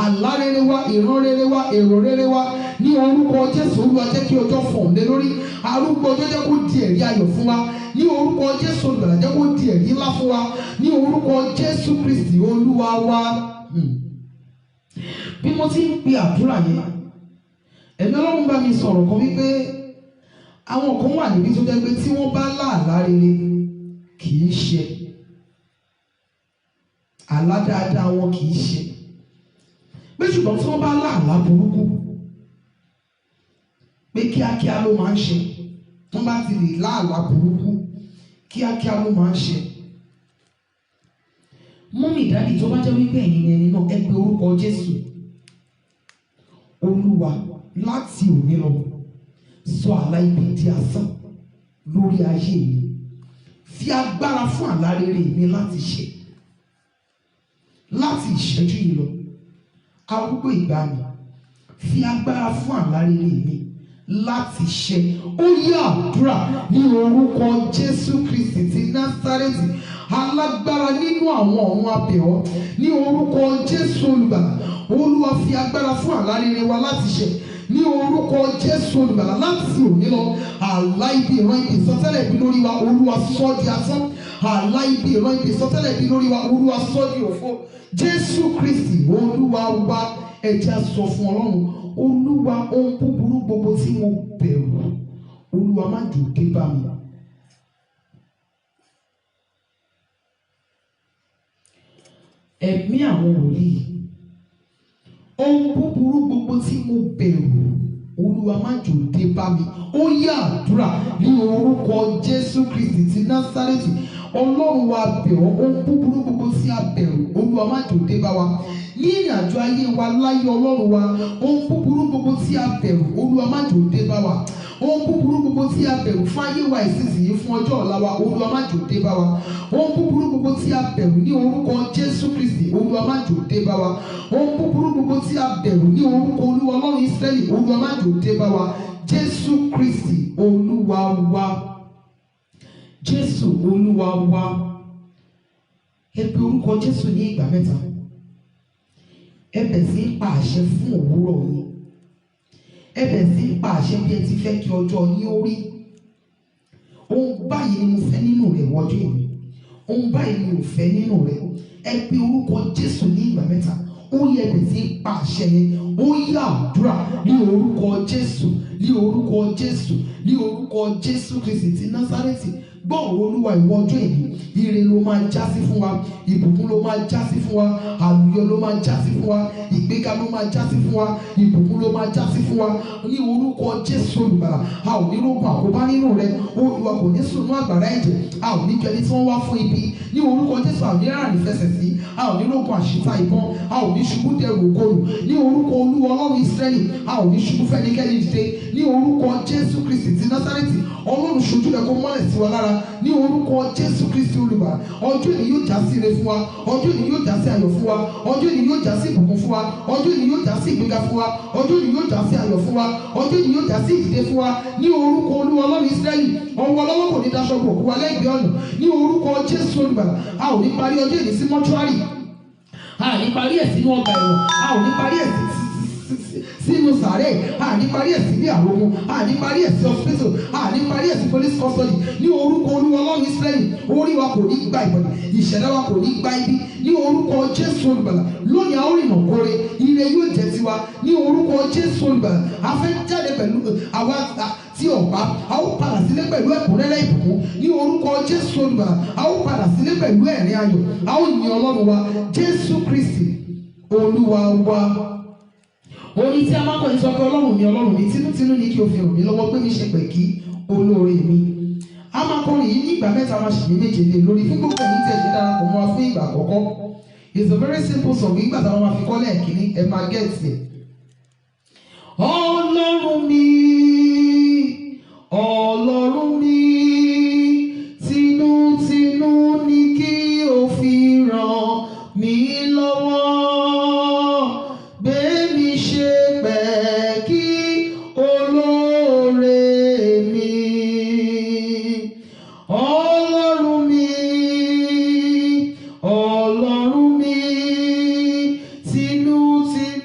àlá rere wa, ìran rere wa, èrò rere wa ní orúkọ Jésù. Olúwa jẹ́ kí ọjọ́ fọ̀n lé lórí. Arúgbó ọjọ́ jẹ́ kó di ẹ̀rí ayọ̀ fún wa ní orúkọ Jésù. Olùgbàlà jẹ́ kó di ẹ̀rí ńlá fún wa ní orúkọ Jésù Kristi Olúwa wa. Bí mo ti ń pe àdúrà yẹn, ẹ̀mí Ọlọ́run bá mi sọ̀rọ̀ kan wípé àwọn kan wà níbi tó jẹ́ pé tí wọ́n bá láàlá rere kì í ṣe, àlá dáadáa wọn kì í ṣe, pé ṣùgbọ́n tí wọ́n bá láàlá burúkú pé kíákíá ló máa ń ṣe. Wọ́n bá ti lè láàlá burúkú kíákíá ló máa ń ṣe. Mọ́mì dáàdì tó bá jẹ́ wípé ẹ̀yin ẹni náà ẹ pe orúkọ Jésù. Olúwa, láti òní lọ sọ àlá ibi di asán lórí ayé mi. Fi agbára fún àlá rere mi láti ṣe. Láti ìṣẹ́jú yìí lọ, arúgbó ìgbàanì, fi agbára fún àlá rere mi láti ṣe. Ó yá àdúrà ní orúkọ Jésù Kristi ti Násárẹ́tì, alágbára nínú àwọn ọ̀run abẹ̀ ọ́, ní orúkọ Jésù Olùgbàlà. Olúwa fi agbára fún àlá rere wa láti ṣe ní orúkọ Jésù Olùgbàlà. Láti òní lọ, àlá ibi, ìran ibi, ìsọtẹ́lẹ̀ ibi lórí wa, Olúwa sọ di asán. Àlá ibi, ìran ibi, ìsọtẹ́lẹ̀ ibi lórí wa, Olúwa sọ di òfo. Jésù Kristi Olúwa wa. Ẹ jẹ́ á sọ fún Ọlọ́run, Olúwa, ohun búburú gbogbo tí mo bẹ̀rù, Olúwa má jò dé bá mi. Ẹ̀mí àwọn wòlíì, ohun búburú gbogbo tí mo bẹ̀rù, Olúwa má jò dé bá mi. Ó yá àdúrà ní orúkọ Jésù Kristi ti Násárẹ́tì. Ọlọ́run wa bẹ̀ ọ́, ohun búburú gbogbo tí a bẹ̀rù, Olúwa má jò dé bá wa. Ní ìrìn àjò ayé wa láyé Ọlọ́run wa, ohun búburú gbogbo tí a bẹ̀rù, Olúwa má jò dé bá wa. Ohun búburú gbogbo tí a bẹ̀rù fún ayé wa ìsinsìnyí, fún ọjọ́ ọ̀la wa, Olúwa má jò dé bá wa. Ohun búburú gbogbo tí a bẹ̀rù ní orúkọ Jésù Kristi, Olúwa má jò dé bá wa. Ohun búburú gbogbo tí a bẹ̀rù ní orúkọ Olúwa Ọlọ́run Ísírẹ́lì, Olúwa má jò dé bá wa. Jésù Kristi Olúwa wa. Jésù Olúwa wa. Ẹ pe orúkọ Jésù ní ìgbà mẹ́ta. Ẹ bẹ̀ sí pa àṣẹ fún òwúrọ̀ yín. Ẹ bẹ̀ sí pa àṣẹ bí ẹ ti fẹ́ kí ọjọ́ yín ó rí. Ohun báyìí ni mo fẹ́ nínú rẹ̀ wọ́jọ́ yìí. Ohun báyìí ni mo fẹ́ nínú rẹ̀. Ẹ pe orúkọ Jésù ní ìgbà mẹ́ta. Ó yẹ bẹ̀ sí pa àṣẹ yẹn. Ó yá àdúrà ní orúkọ Jésù, ní orúkọ Jésù, ní orúkọ Jésù Kristi ti Násárẹ́tì. Gbọ́ ọ̀rọ̀ Olúwa ìwọ ọjọ́ ìní. Ire ló máa já sí fún wa, ìbùkún ló máa já sí fún wa, àlùyọ ló máa já sí fún wa, ìgbéga ló máa já sí fún wa, ìbùkún ló máa já sí fún wa. Ní orúkọ Jésù Olùgbàlà, a ò ní rógun àkóbá nínú rẹ. Olúwa kò ní sùn ní àgbàrá ẹ̀jẹ̀, a ò ní jẹ ẹni tí wọ́n wá fún ibi. Ní orúkọ Jésù, a ò ní rárá nífẹsẹ̀ sí, a ò ní rógun àṣìta ìbọn, a ò ní ṣubú dẹrù òkòlù. Ní orúkọ Olúwa Ọlọ́run Ísírẹ́lì, a ò ní ṣubú fẹ́nikẹ́ni dìde. Ní orúkọ Jésù Kristi ti Násárẹ́tì, Ọlọ́run ṣojú rẹ̀ kó mọ́lẹ̀ sí wa lára. Ní orúkọ Jésù Kristi Olùgbàlà, ọjọ́ ìní yóò já sí ire fún wa, ọjọ́ ìní yóò já sí ayọ̀ fún wa, ọjọ́ ìní yóò já sí ìbùkún fún wa, ọjọ́ ìní yóò já sí ìgbéga fún wa, ọjọ́ ìní yóò já sí ayọ̀ fún wa, ọjọ́ ìní yóò já sí ìdìde fún wa. Ní orúkọ Olúwa Ọlọ́run Ísírẹ́lì, ọwọ́ ọlọ́wọ́ kò ní daṣọ bò kú wa lẹ́gbẹ̀ẹ́ ọ̀nà. Ní orúkọ Jésù Olùgbàlà, a ò ní parí ọjọ́ ìní sí mọ́ṣúárì, a ò ní parí ẹ̀ sínú ọgbà ẹ̀wọ̀n, a ò ní parí ẹ̀ sínú sàárè, a ní parí ẹ̀ sí ilé àrògùn, a ní parí ẹ̀ sí hospital, a ní parí ẹ̀ sí police custody. Ní orúkọ Olúwa Ọlọ́run Ísírẹ́lì, orí wa kò ní gba ìbọ̀dì, ìṣẹ̀dá wa kò ní gba ibi. Ní orúkọ Jésù Olùgbàlà, lónìí a ó rìnà kóre, ire yóò jẹ́ tiwa. Ní orúkọ Jésù Olùgbàlà, a fẹ́ jáde pẹ̀lú àwa tí ọ̀pá, a ó padà sílé pẹ̀lú ẹ̀kúnrẹ́rẹ́ ìbùkún. Ní orúkọ Jésù Olùgbàlà, a ó padà sílé pẹ̀lú ẹ̀rín ayọ̀, a ó yin Ọlọ́run wa. Jésù Kristi Olúwa wa. Orin tí a máa ń kọ́ ní sọ pé Ọlọ́run mi tinútinú ni kí o fi ràn mí lọ́wọ́, pé mi ṣe pẹ̀kí olóore mi. A máa kọrin yìí ní ìgbà mẹ́ta, máa ṣì ní méje lé lórí. Fún gbogbo ẹ̀yin tí ẹ ṣe darapọ̀ mọ́ wa fún ìgbà àkọ́kọ́, it's a very simple song. Ìgbà táwọn máa fi kọ́lẹ̀ ẹ̀kíní, ẹ máa gẹ̀ẹ́sì ẹ̀. Ọlọ́run mi, Ọlọ́run mi, tinútinú ni kí o fi ràn mí lọ́wọ́. Tinútinú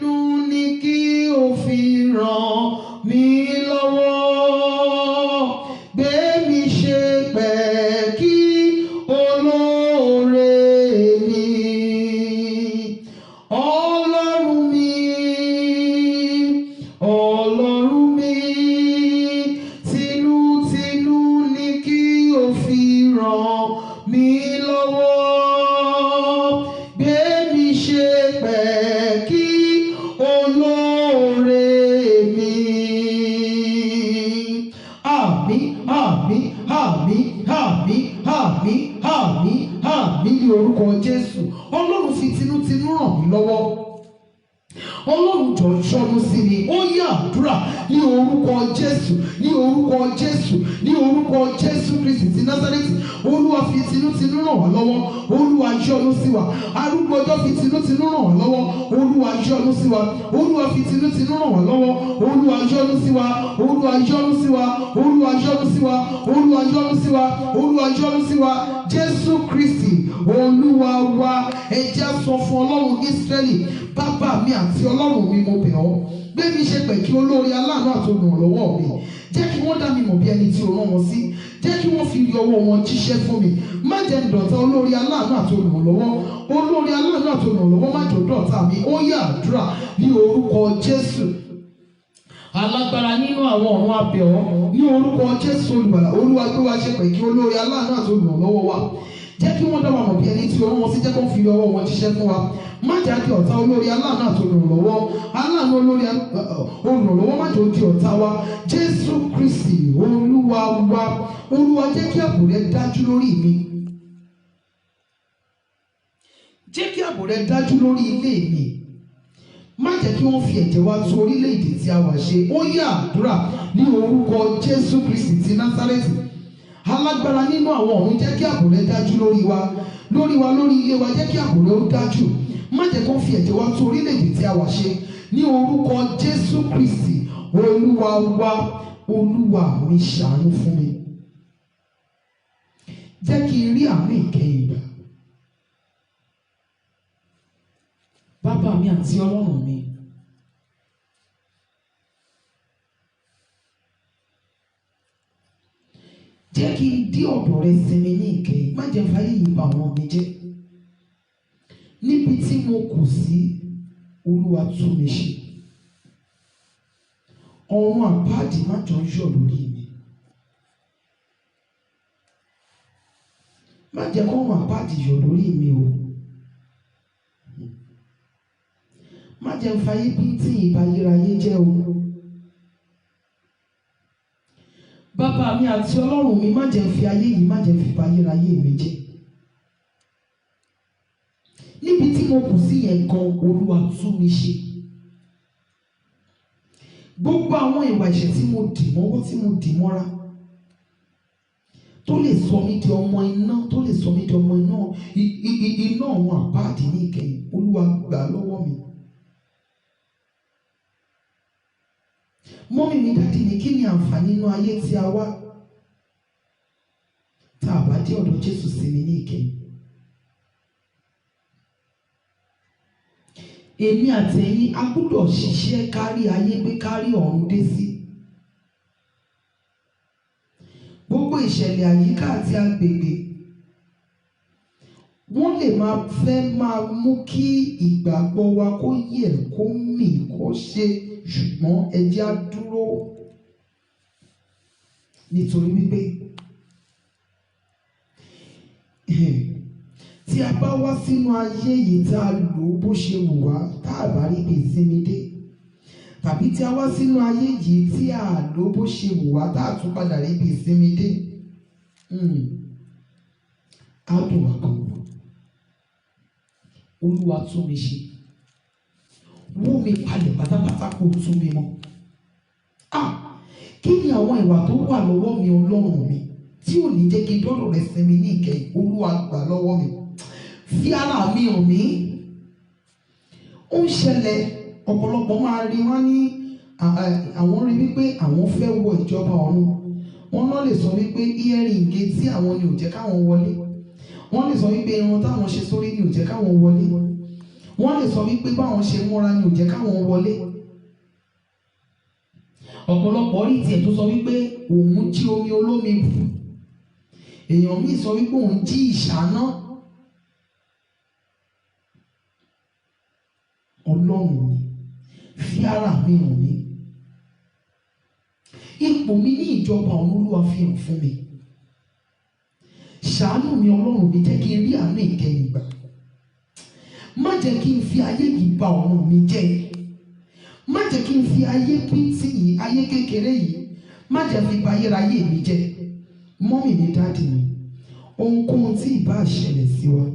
Jésù. Ọlọ́run fi tinútinú ràn mí lọ́wọ́. Ọlọ́run jọ̀ọ́ ṣọ́nú sí mi. Ó yá àdúrà ní orúkọ Jésù, ní orúkọ Jésù, ní orúkọ Jésù Kristi ti Násárẹ́tì. Olúwa fi tinútinú ràn wá lọ́wọ́. Olúwa yọ́nú sí wa. Arúgbó ọjọ́ fi tinútinú ràn wá lọ́wọ́. Olúwa yọ́nú sí wa. Olúwa fi tinútinú ràn wá lọ́wọ́. Olúwa yọ́nú sí wa. Olúwa yọ́nú sí wa. Olúwa yọ́nú sí wa. Olúwa yọ́nú sí wa. Olúwa yọ́nú sí wa. Jésù Kristi Olúwa wa. Ẹ jẹ́ á sọ fún Ọlọ́run Ísírẹ́lì, bàbá mi àti Ọlọ́run mi, mo bẹ̀ ọ́, gbé mi ṣe pẹ̀ kí olórí aláàánú àti olùrànlọ́wọ́ mi. Jẹ́ kí wọ́n dá mi mọ̀ bí ẹni tí o rán wọn sí. Jẹ́ kí wọ́n fi rí ọwọ́ wọn jíṣẹ́ fún mi. Má jẹ́ dọ̀tá olórí aláàánú àti olùrànlọ́wọ́. Olórí aláàánú àti olùrànlọ́wọ́ má jẹ́ dọ̀tá mi. Ó yá àdúrà ní orúkọ Jésù. Alágbára nínú àwọn ọ̀run a bẹ̀ ọ́ ní orúkọ Jésù Olùgbàlà. Olúwa gbé wa ṣe pẹ̀ kí olórí aláàánú àti olùrànlọ́wọ́ wa. Jẹ́ kí wọ́n dá wa mọ̀ bí ẹni tí o rán wọn sí. Jẹ́ kó fi rí ọwọ́ wọn jíṣẹ́ fún wa. Má jẹ́ kí ọ̀tá olórí aláàánú àti olùrànlọ́wọ́, aláàánú olórí olùrànlọ́wọ́ má jẹ́ ó di ọ̀tá wa. Jésù Kristi Olúwa wa. Olúwa jẹ́ kí ààbò rẹ dájú lórí mi. Jẹ́ kí ààbò rẹ dájú lórí ilé mi. Má jẹ́ kí wọ́n fi ẹ̀jẹ̀ wa tún orílẹ̀-èdè tí a wà ṣe. Ó yá àdúrà ní orúkọ Jésù Kristi ti Násárẹ́tì. Alágbára nínú àwọn ọ̀run, jẹ́ kí ààbò rẹ dájú lórí wa, lórí ilé wa. Jẹ́ kí ààbò rẹ ó dájú. Má jẹ́ kó fi ẹ̀jẹ̀ wa tún orílẹ̀-èdè tí a wà ṣe. Ní orúkọ Jésù Kristi Olúwa wa. Olúwa mi ṣàánú fún mi. Jẹ́ kí n rí àánú ìkẹyìn gbà. Bàbá mi àti Ọlọ́run mi, jẹ́ kí n dí ọ̀dọ̀ rẹ sinmi ní ìkẹyìn. Má jẹ́ fàyè yìí bà wọ́n mi jẹ́. Níbi tí mo kù sí, Olúwa tún mi ṣe. Ọ̀run àpáàdì má jọ yọ̀ lórí mi. Má jẹ́ kó ọ̀run àpáàdì yọ̀ lórí mi o. Má jẹ́ fàyè bí tí ìbáyéráyé jẹ́ o. Bàbá mi àti Ọlọ́run mi, má jẹ́ fi ayé yìí, má jẹ́ fi ìbáyéráyé mi jẹ́. Níbi tí mo kù sí yẹn gan, Olúwa tún mi ṣe. Gbogbo àwọn ìwà ẹ̀ṣẹ̀ tí mo dì mọ́wọ́, tí mo dì mọ́ra, tó lè sọ mí di ọmọ iná, tó lè sọ mí di ọmọ iná àwọn àpáàdì ní ìkẹyìn, Olúwa gbà lọ́wọ́ mi. Mọ́mì mi, dádì mi, kí ni àǹfààní inú ayé tí a wá tá a bá dé ọ̀dọ̀ Jésù sí mi ní ìkẹyìn? Èmi àti ẹ̀yin a gbọ́dọ̀ ṣiṣẹ́ kárí ayé pé kárí ọ̀run dé sí. Gbogbo ìṣẹ̀lẹ̀ àyíká àti agbègbè wọ́n lè máa fẹ́ máa mú kí ìgbàgbọ́ wa kó yẹ̀, kó mì, kó ṣe, ṣùgbọ́n ẹ jẹ́ á dúró. Nítorí wípé tí a bá wá sínú ayé yìí tá a lò bó ṣe wù wá, tá a bá rí ibi ìsinmi dé, tàbí tí a wá sínú ayé yìí tí a lò bó ṣe wù wá, tá a tún padà rí ibi ìsinmi dé, á dùn wá kan. Olúwa tún mi ṣe. Wó mi palẹ̀ pátápátá kó tún mi mọ́. Kí ni àwọn ìwà tó wà lọ́wọ́ mi, Ọlọ́run mi, tí ò ní jẹ́ kí n dọ́dọ̀ rẹ sinmi ní ìkẹyìn? Olúwa gbà lọ́wọ́ mi. Fi ara mi hàn mí. Ó ń ṣẹlẹ̀, ọ̀pọ̀lọpọ̀ máa rí wọn ní àwọn rí wípé àwọn fẹ́ wọ ìjọba ọ̀run. Wọ́n náà lè sọ wípé earring tí àwọn ni ò jẹ́ káwọn wọlé. Wọ́n lè sọ wípé irun táwọn ṣe sórí ni ò jẹ́ káwọn wọlé. Wọ́n lè sọ wípé báwọn ṣe múra ni ò jẹ́ káwọn wọlé. Ọ̀pọ̀lọpọ̀ rí tiẹ̀ tó sọ wípé òun jí omi olómi bù. Èèyàn míì sọ wípé òun jí ìṣáná. Ọlọ́run mi, fi ara mi hàn mí. Ipò mi ní ìjọba ọ̀run, Olúwa fi hàn fún mi. Ṣàánú mi, Ọlọ́run mi, jẹ́ kí n rí àánú ìkẹyìn gbà. Má jẹ́ kí n fi ayé yìí bà ọ̀run mi jẹ́. Má jẹ́ kí n fi ayé píntì yìí, ayé kékeré yìí, má jẹ́ fi bà ayérayé mi jẹ́. Mọ́mì mi, dádì mi, ohunkóhun tí ìbá ṣẹlẹ̀ sí wa,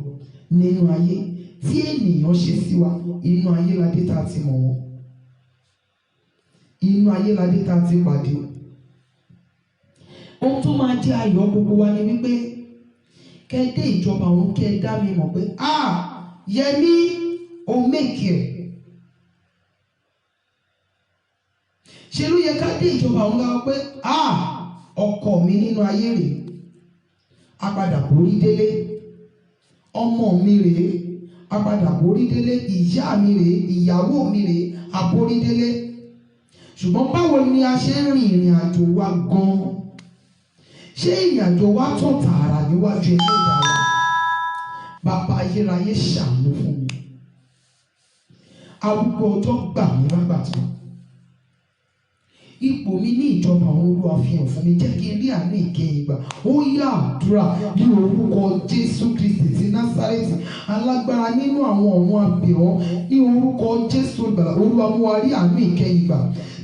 nínú ayé tí ènìyàn ṣe sí wa, inú ayé ládé tá a ti mọ̀ wọ́n, inú ayé ládé tá a ti pàdé. Ohun tó máa jẹ́ ayọ̀ gbogbo wa ni wípé kẹ́ dé ìjọba òun, kẹ́ dá mi mọ̀ pé Yẹmí o make ẹ̀. Ṣe ló yẹ ká dé ìjọba òun ká pé ọkọ mi nínú ayé rèé, a padà borí délé, ọmọ mi rèé, a padà borí délé, ìyá mi rèé, ìyàwó mi rèé, a borí délé. Ṣùgbọ́n báwo ni a ṣe ń rin ìrìn àjò wa gan-an? Ṣé ìrìn àjò wa tó tààrà níwájú Ẹlẹ́dàá wa? Bàbá ayérayé ṣàánú fún mi. Arúgbó ọjọ́ gbà mí lágbàtàn. Ipò mi ní ìjọba àwọn Olúwa fi hàn fún mi, jẹ́ kí n rí àánú ìkẹyìn gbà. Ó yá àdúrà ní orúkọ Jésù Kristi ti Násárẹ́tì, alágbára nínú àwọn ọ̀run abẹ̀ọ́, ní orúkọ Jésù Olùgbàlà. Olúwa mú wa rí àánú ìkẹyìn gbà.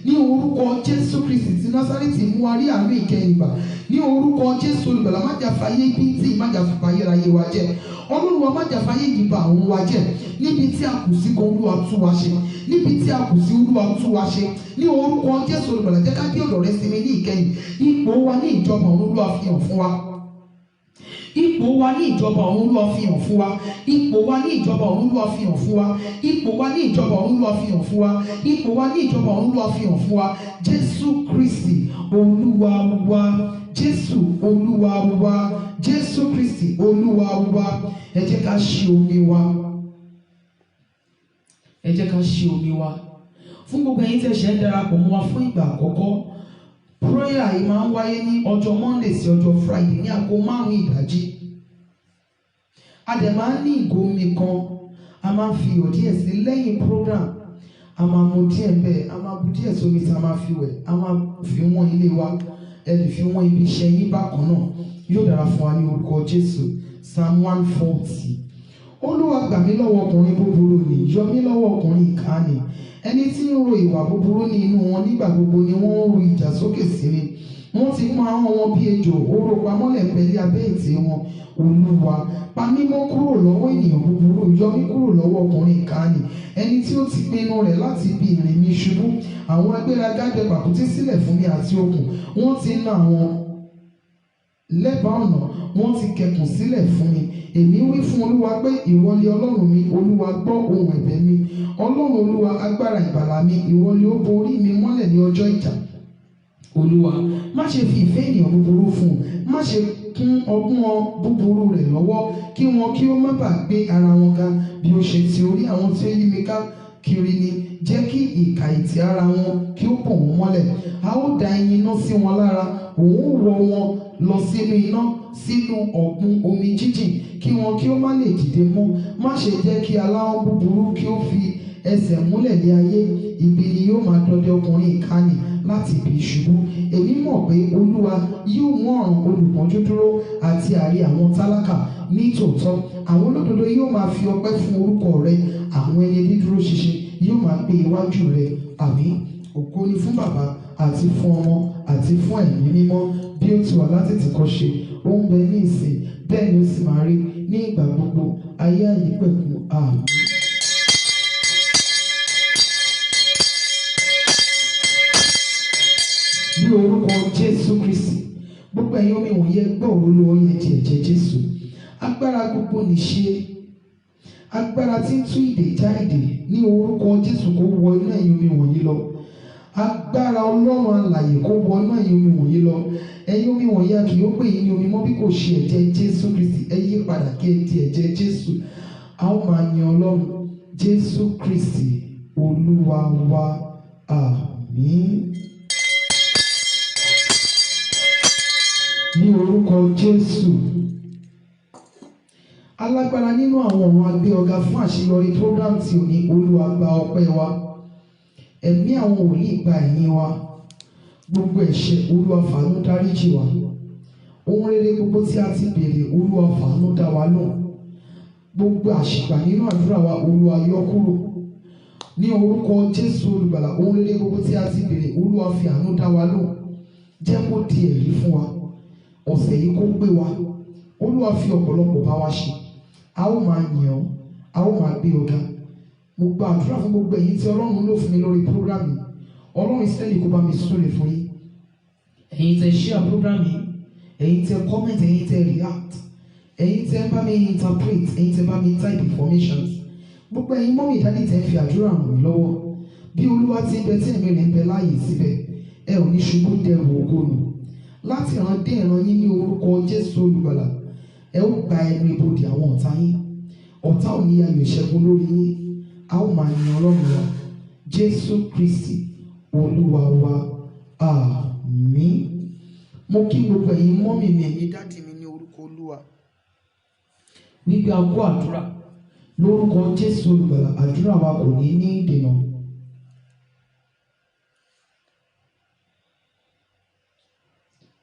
Ní orúkọ Jésù Kristi ti Násárẹ́tì, mú wa rí àánú ìkẹyìn gbà. Ní orúkọ Jésù Olùgbàlà, má jà fàyè bíntì, má jà fàyèrayé wa jẹ́. Ọlọ́run wa má jà fàyè ìdìbò àwọn wa jẹ́. Níbi tí a kù sí kan, Olúwa tú wa ṣe. Níbi tí a kù sí, Olúwa tú wa ṣe. Ní orúkọ Jésù Olùgbàlà, jẹ́ ká dé ọ̀dọ̀ rẹ sinmi ní ìkẹyìn. Ipò wa ní ìjọba àwọn Olúwa fi hàn fún wa. Ipò wa ní ìjọba àwọn Olúwa fi hàn fún wa. Ipò wa ní ìjọba àwọn Olúwa fi hàn fún wa. Ipò wa ní ìjọba àwọn Olúwa fi hàn fún wa. Ipò wa ní ìjọba àwọn Olúwa fi hàn fún wa. Jésù Kristi Olúwa wa. Jésù Olúwa wa. Jésù Kristi Olúwa wa. Ẹ jẹ́ ká ṣí omi wa. Ẹ jẹ́ ká ṣí omi wa. Fún gbogbo ẹ̀yin tẹ́ ṣe ń darapọ̀ mọ́ wa fún ìgbà àkọ́kọ́, prayer yìí máa ń wáyé ní ọjọ́ Monday sí ọjọ́ Friday ní aago 5 ìdájí. A dẹ̀ máa ń ní ìgò omi kan, a máa ń fi iyọ̀ díẹ̀ sí lẹ́yìn program, a máa mu díẹ̀ bẹ́ẹ̀, a máa bu díẹ̀ sómi tí a máa fi wẹ̀, a máa fi wọ́n ilé wa, ẹ lè fi wọ́n ibi iṣẹ́ yín bákan náà. Yóò dára fún wa ní orúkọ Jésù. Psalm 140. Olúwa gbà mí lọ́wọ́ ọkùnrin búburú ni, yọ mí lọ́wọ́ ọkùnrin ìkà ni. Ẹni tí ń ro ìwà búburú ní inú wọn, nígbà gbogbo ni wọ́n ń ru ìjà sókè sí mi. Wọ́n ti pọ́n ahọ́n wọn bí ejò, oró pamọ́lẹ̀ pẹ̀lú abẹ́ ètè wọn. Olúwa pa mí mọ́ kúrò lọ́wọ́ ènìyàn búburú, yọ mí kúrò lọ́wọ́ ọkùnrin ìkà ni. Ẹni tí ó ti pinnu rẹ̀ láti bi ìrìn mi ṣubú. Àwọn agbéraga dẹ pàkúté sílẹ̀ fún mi àti okùn. Wọ́n ti na àwọn lẹ́bàá ọ̀nà, wọ́n ti kẹkùn sílẹ̀ fún mi. Èmi wí fún Olúwa pé ìwọ ni Ọlọ́run mi. Olúwa gbọ́ ohùn ẹ̀bẹ̀ mi. Ọlọ́run Olúwa agbára ìgbàlà mi, ìwọ ni ó borí mi mọ́lẹ̀ ní ọjọ́ ìjà. Olúwa má ṣe fi ìfẹ́ ènìyàn búburú fún un, má ṣe kún ọgbọ́n búburú rẹ̀ lọ́wọ́, kí wọn kí ó má bàa gbé ara wọn ga bí ó ṣe ti orí àwọn tí ó yí mi ká kiri ni. Jẹ́ kí ìkà ìtì ara wọn kí ó bò wọ́n mọ́lẹ̀. A ó da ẹyin iná sí wọn lára, òun ó wọ́ wọn lọ sínú iná, sínú ọ̀gbun omi jíjìn, kí wọn kí ó má lè dìde mọ́. Má ṣe jẹ́ kí aláwọ̀ búburú kí ó fi ẹsẹ̀ múlẹ̀ ní ayé. Ibi ni yóò máa dọdẹ ọkùnrin ìkànnì láti ibi ìṣubú. Èmi mọ̀ pé Olúwa yóò mú ọ̀ràn olùpọ́njú dúró àti àárẹ̀ àwọn tálákà. Ní tòótọ́ àwọn olódodo yóò máa fi ọpẹ́ fún orúkọ rẹ, àwọn ẹni dídúró ṣinṣin yóò máa gbé iwájú rẹ. Àmín. Ògo ni fún Bàbá àti fún Ọmọ àti fún Ẹ̀mí Mímọ́, bí ó ti wà látètèkọ́ṣe, ó ń bẹ ní ìsìn, bẹ́ẹ̀ ni ó sì máa rí ní ìgbà gbogbo, ayé àìnípẹ̀kun. Àmín. Ní orúkọ Jésù Kristi, gbogbo ẹ̀yin omi wọ̀nyí ẹ gbọ́ òróró Olúwa, yẹ ti ẹ̀jẹ̀ Jésù. Agbára gbogbo nìṣe, agbára tí ń tú ìdè já ìdè, ní orúkọ Jésù kó wọ inú ẹ̀yin omi wọ̀nyí lọ. Agbára Ọlọ́run alààyè kó wọ inú ẹ̀yin omi wọ̀nyí lọ. Ẹ̀yin omi wọ̀nyí a kì yóò pè yín ní omi mọ́ bí kò ṣe ẹ̀jẹ̀ Jésù Kristi. Ẹ yí padà kí ẹ di ẹ̀jẹ̀ Jésù. A ó máa yan Ọlọ́run. Jésù Kristi Olúwa wa. Àmín. Ní orúkọ Jésù. Alágbára nínú àwọn ọ̀run a gbé ọ̀gá fún àṣeyọrí program tí ò ní. Olúwa gba ọpẹ́ wa. Ẹ̀mí àwọn wòlíì gba ẹ̀yìn wa. Gbogbo ẹ̀ṣẹ̀ Olúwa fàánú dáríjì wa. Ohun rere gbogbo tí a ti béèrè Olúwa fàánú dá wa lóhùn. Gbogbo àṣìgbà nínú àdúrà wa Olúwa yọ kúrò. Ní orúkọ Jésù Olùgbàlà, ohun rere gbogbo tí a ti béèrè Olúwa fi àánú dá wa lóhùn. Jẹ́ kó di ẹ̀rí fún wa. Ọ̀sẹ̀ yìí kó gbé wa. Olúwa fi ọ̀pọ̀lọpọ̀ bá wa ṣe. a ó máa yìn ọ́, a ó máa gbé ọ̀gá. Mo gba àdúrà fún gbogbo ẹ̀yin tí Ọlọ́run lò fún mi lórí program yìí. Ọlọ́run Ísírẹ́lì kó bá mi súre fún yín. Ẹ̀yin tẹ́ share program yìí, ẹ̀yin tẹ́ comment, ẹ̀yin tẹ́ react, ẹ̀yin tẹ́ bá mi interpret, ẹ̀yin tẹ́ bá mi type informations. Gbogbo ẹ̀yin mọ́mì ìdádì tẹ́ fi àdúrà ràn mí lọ́wọ́. Bí Olúwa ti ń bẹ tí ẹ̀mí rẹ̀ ń bẹ láàyè síbẹ̀, ẹ ò ní ṣubú dẹrù ògo nù. Láti ìran dé ìran yín ní orúkọ Jésù Olùgbàlà, ẹ ó gba ẹnu ibodè àwọn ọ̀tá yín. Ọ̀tá ò ní ayọ̀ ìṣẹ́gun lórí yín. A ó máa yin Ọlọ́run wa. Jésù Kristi Olúwa wa. Àmín. Mo kí gbogbo ẹ̀yin mọ́mì mi, ẹ̀yin dádì mi ní orúkọ Olúwa. Wípé a kó àdúrà lórúkọ Jésù Olùgbàlà, àdúrà wa kò ní ní ìdènà.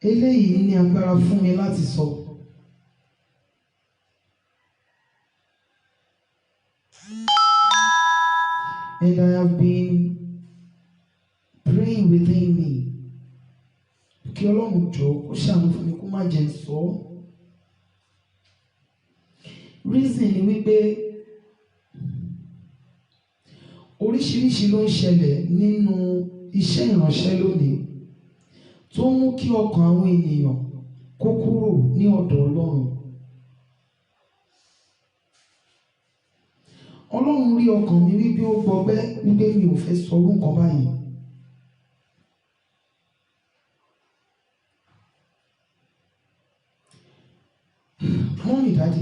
Eléyìí ní agbára fún mi láti sọ. And I have been praying within me. Kí Ọlọ́run jọ̀ọ́ kó ṣàánú fún mi kó má jẹ́ sọ. Reason ni wípé oríṣiríṣi ló ń ṣẹlẹ̀ nínú iṣẹ́ ìránṣẹ́ lónìí tó mú kí ọkàn àwọn ènìyàn kó kúrò ní ọ̀dọ̀ Ọlọ́run. Ọlọ́run rí ọkàn mi wípé ó gbọgbẹ́ wípé mi ò fẹ́ sọ orú nǹkan báyìí. Mọ́mì dádì,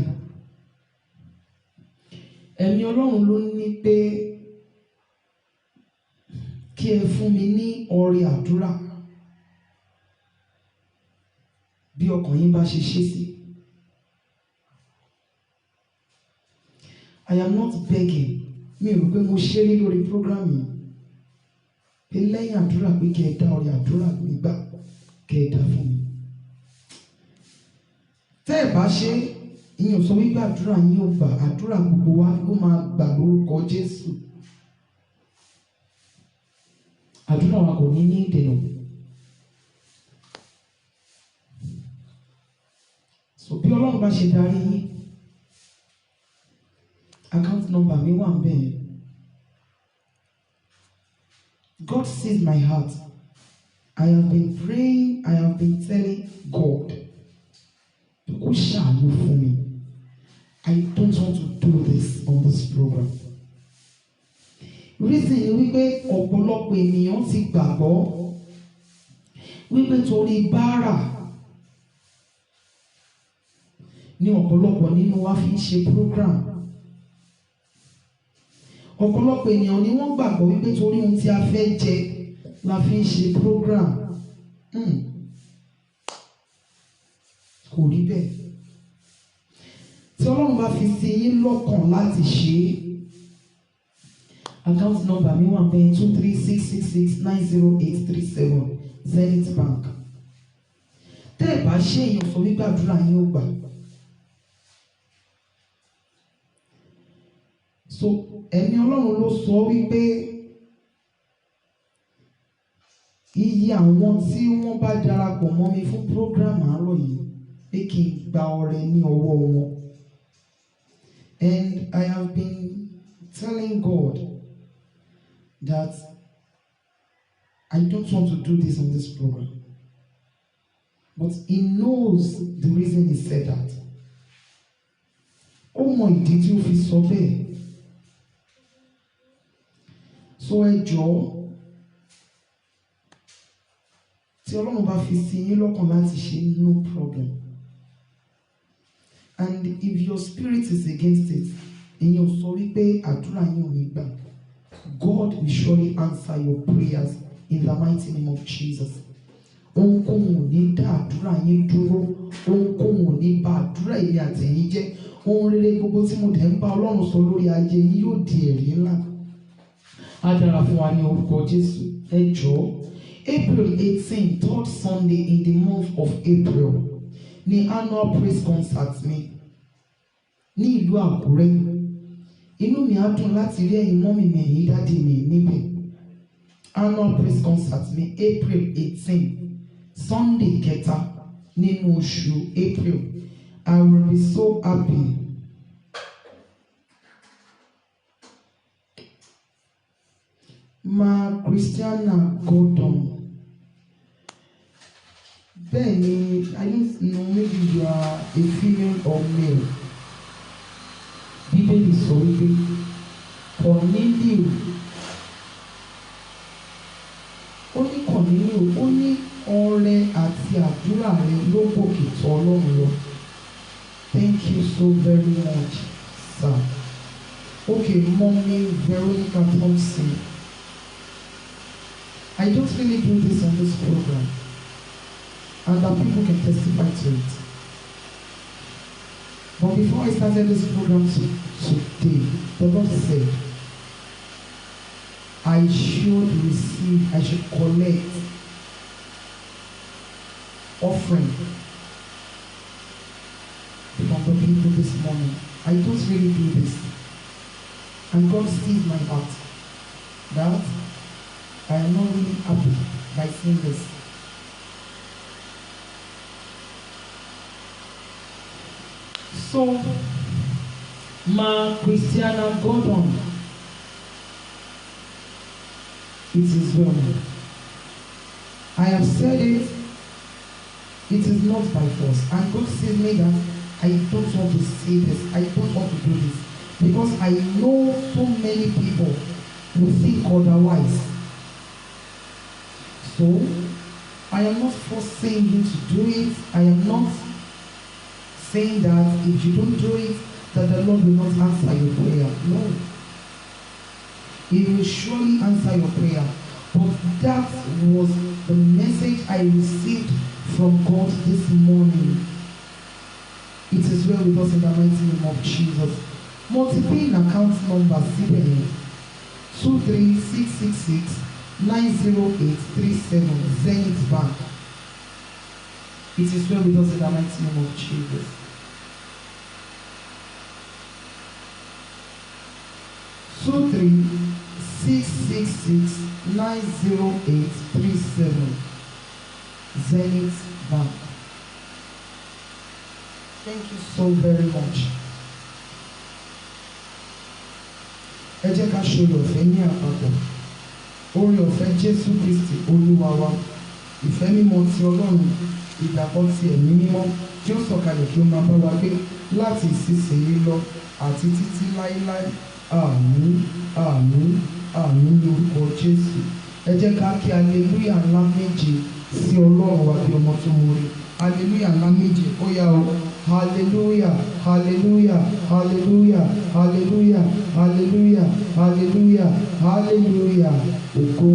ẹ̀mí Ọlọ́run ló ní pé kí ẹ fún mi ní ọrẹ àdúrà bí ọkàn yín bá ṣe ṣe sí. I am not begging. Mi ò rò pé mo ṣeré lórí program yìí pé lẹ́yìn àdúrà pé kí ẹ dá ọrẹ àdúrà nígbà kí ẹ dá fún mi. Tẹ́ ẹ bá ṣe, ìyẹn ò sọ wípé àdúrà yín ò gbà. Àdúrà gbogbo wa ló máa gbà lórúkọ Jésù. Àdúrà wa kò ní ní ìdènà. So bí Ọlọ́run bá ṣe darí yín, account number mi wà ńbẹ̀. God sees my heart. I have been praying, I have been telling God, kó ṣàánú fún mi. I don't want to do this on this program. Reason ni wípé ọ̀pọ̀lọpọ̀ ènìyàn ti gbàgbọ́ wípé torí báárà ni ọ̀pọ̀lọpọ̀ nínú wa fi ń ṣe program. Ọ̀pọ̀lọpọ̀ ènìyàn ni wọ́n gbàgbọ́ wípé torí ohun tí a fẹ́ jẹ la fi ń ṣe program. Kò rí bẹ́ẹ̀. Tí Ọlọ́run bá fi sí yín lọ́kàn láti ṣe é, account number mi wà bẹ́ẹ̀ 23666908837 Zenith Bank. Tẹ́ ẹ bá ṣe èèyàn sọ wípé àdúrà yín ó gbà. So ẹ̀mí Ọlọ́run ló sọ wípé iye àwọn tí wọ́n bá darapọ̀ mọ́ mi fún program àárọ̀ yìí pé kí n gba ọrẹ ní ọwọ́ wọn. And I have been telling God that I don't want to do this on this program. But He knows the reason He said that. Ó mọ ìdí tí ó fi sọ bẹ́ẹ̀. So ẹ jọ̀ọ́, tí Ọlọ́run bá fi sí yín lọ́kàn láti ṣe, no problem. And if your spirit is against it, èyàn sọ wípé àdúrà yín ò ní gbà. God will surely answer your prayers in the mighty name of Jesus. Ohunkóhun ò ní dá àdúrà yín dúró. Ohunkóhun ò ní bà àdúrà ilé àtẹ̀yìn jẹ́. Ohun rere gbogbo tí mo dẹ̀ ń bá Ọlọ́run sọ lórí ayé yín yóò di ẹ̀rí ńlá. Á dára fún wa ní orúkọ Jésù. Ẹ jọ̀ọ́, April 18, third Sunday in the month of April, ní annual praise concert mi ní ìlú Àkúrẹ́. Inú mi á dùn láti rí ẹ̀yin mọ́mì mi, ẹ̀yin dádì mi níbẹ̀. Annual praise concert mi April 18, Sunday kẹta nínú oṣù April. I will be so happy Ma Christiana Gordon. Bẹ́ẹ̀ni, I don't know, maybe you are a female or male. Bíbélì sọ wípé Corneliu, ó ní Corneliu, ó ní ọrẹ àti àdúrà rẹ ló gòkè tọ̀ Ọlọ́run lọ. Thank you so very much, sir. Okay, Mommy Veronica Thompson. I don't really do this on this program, and that people can testify to it. But before I started this program today, the Lord said, I should collect offering from the people this morning. I don't really do this. And God sees my heart that I am not really happy by seeing this. So, Ma Christiana Gordon, it is well. I have said it, it is not by force. And God said me that I don't want to say this, I don't want to do this. Because I know so many people will think otherwise. So, I am not forcing you to do it. I am not saying that if you don't do it, that the Lord will not answer your prayer. No. He will surely answer your prayer. But that was the message I received from God this morning. It is well with us in the mighty name of Jesus. Multiplying account number CBN 23666-90837 Zenith Bank. It is well with us in the mighty name of Jesus. So 23666-90837 Zenith Bank. Thank you so very much. Ẹ jẹ́ ká ṣe ọ̀fẹ́ ní àpapọ̀. Oore ọ̀fẹ́ Jésù Kristi Olúwa wa. Ìfẹ́ mímọ́ ti Ọlọ́run, ìdàpọ̀ ti ẹ̀mí mímọ́ tí ó sọ̀kalẹ̀ kí ó máa bá wa gbé láti ìsinsìnyí lọ àti títí láéláé. Àmín, àmín, àmín lórúkọ Jésù. Ẹ jẹ́ ká kí aleluya ńlá méje sí Ọlọ́run wa bí ọmọ tó mú rí. Hallelujah ńlá méje, ó yá o. Hallelujah, hallelujah, hallelujah, hallelujah, hallelujah, hallelujah, hallelujah. Ògo.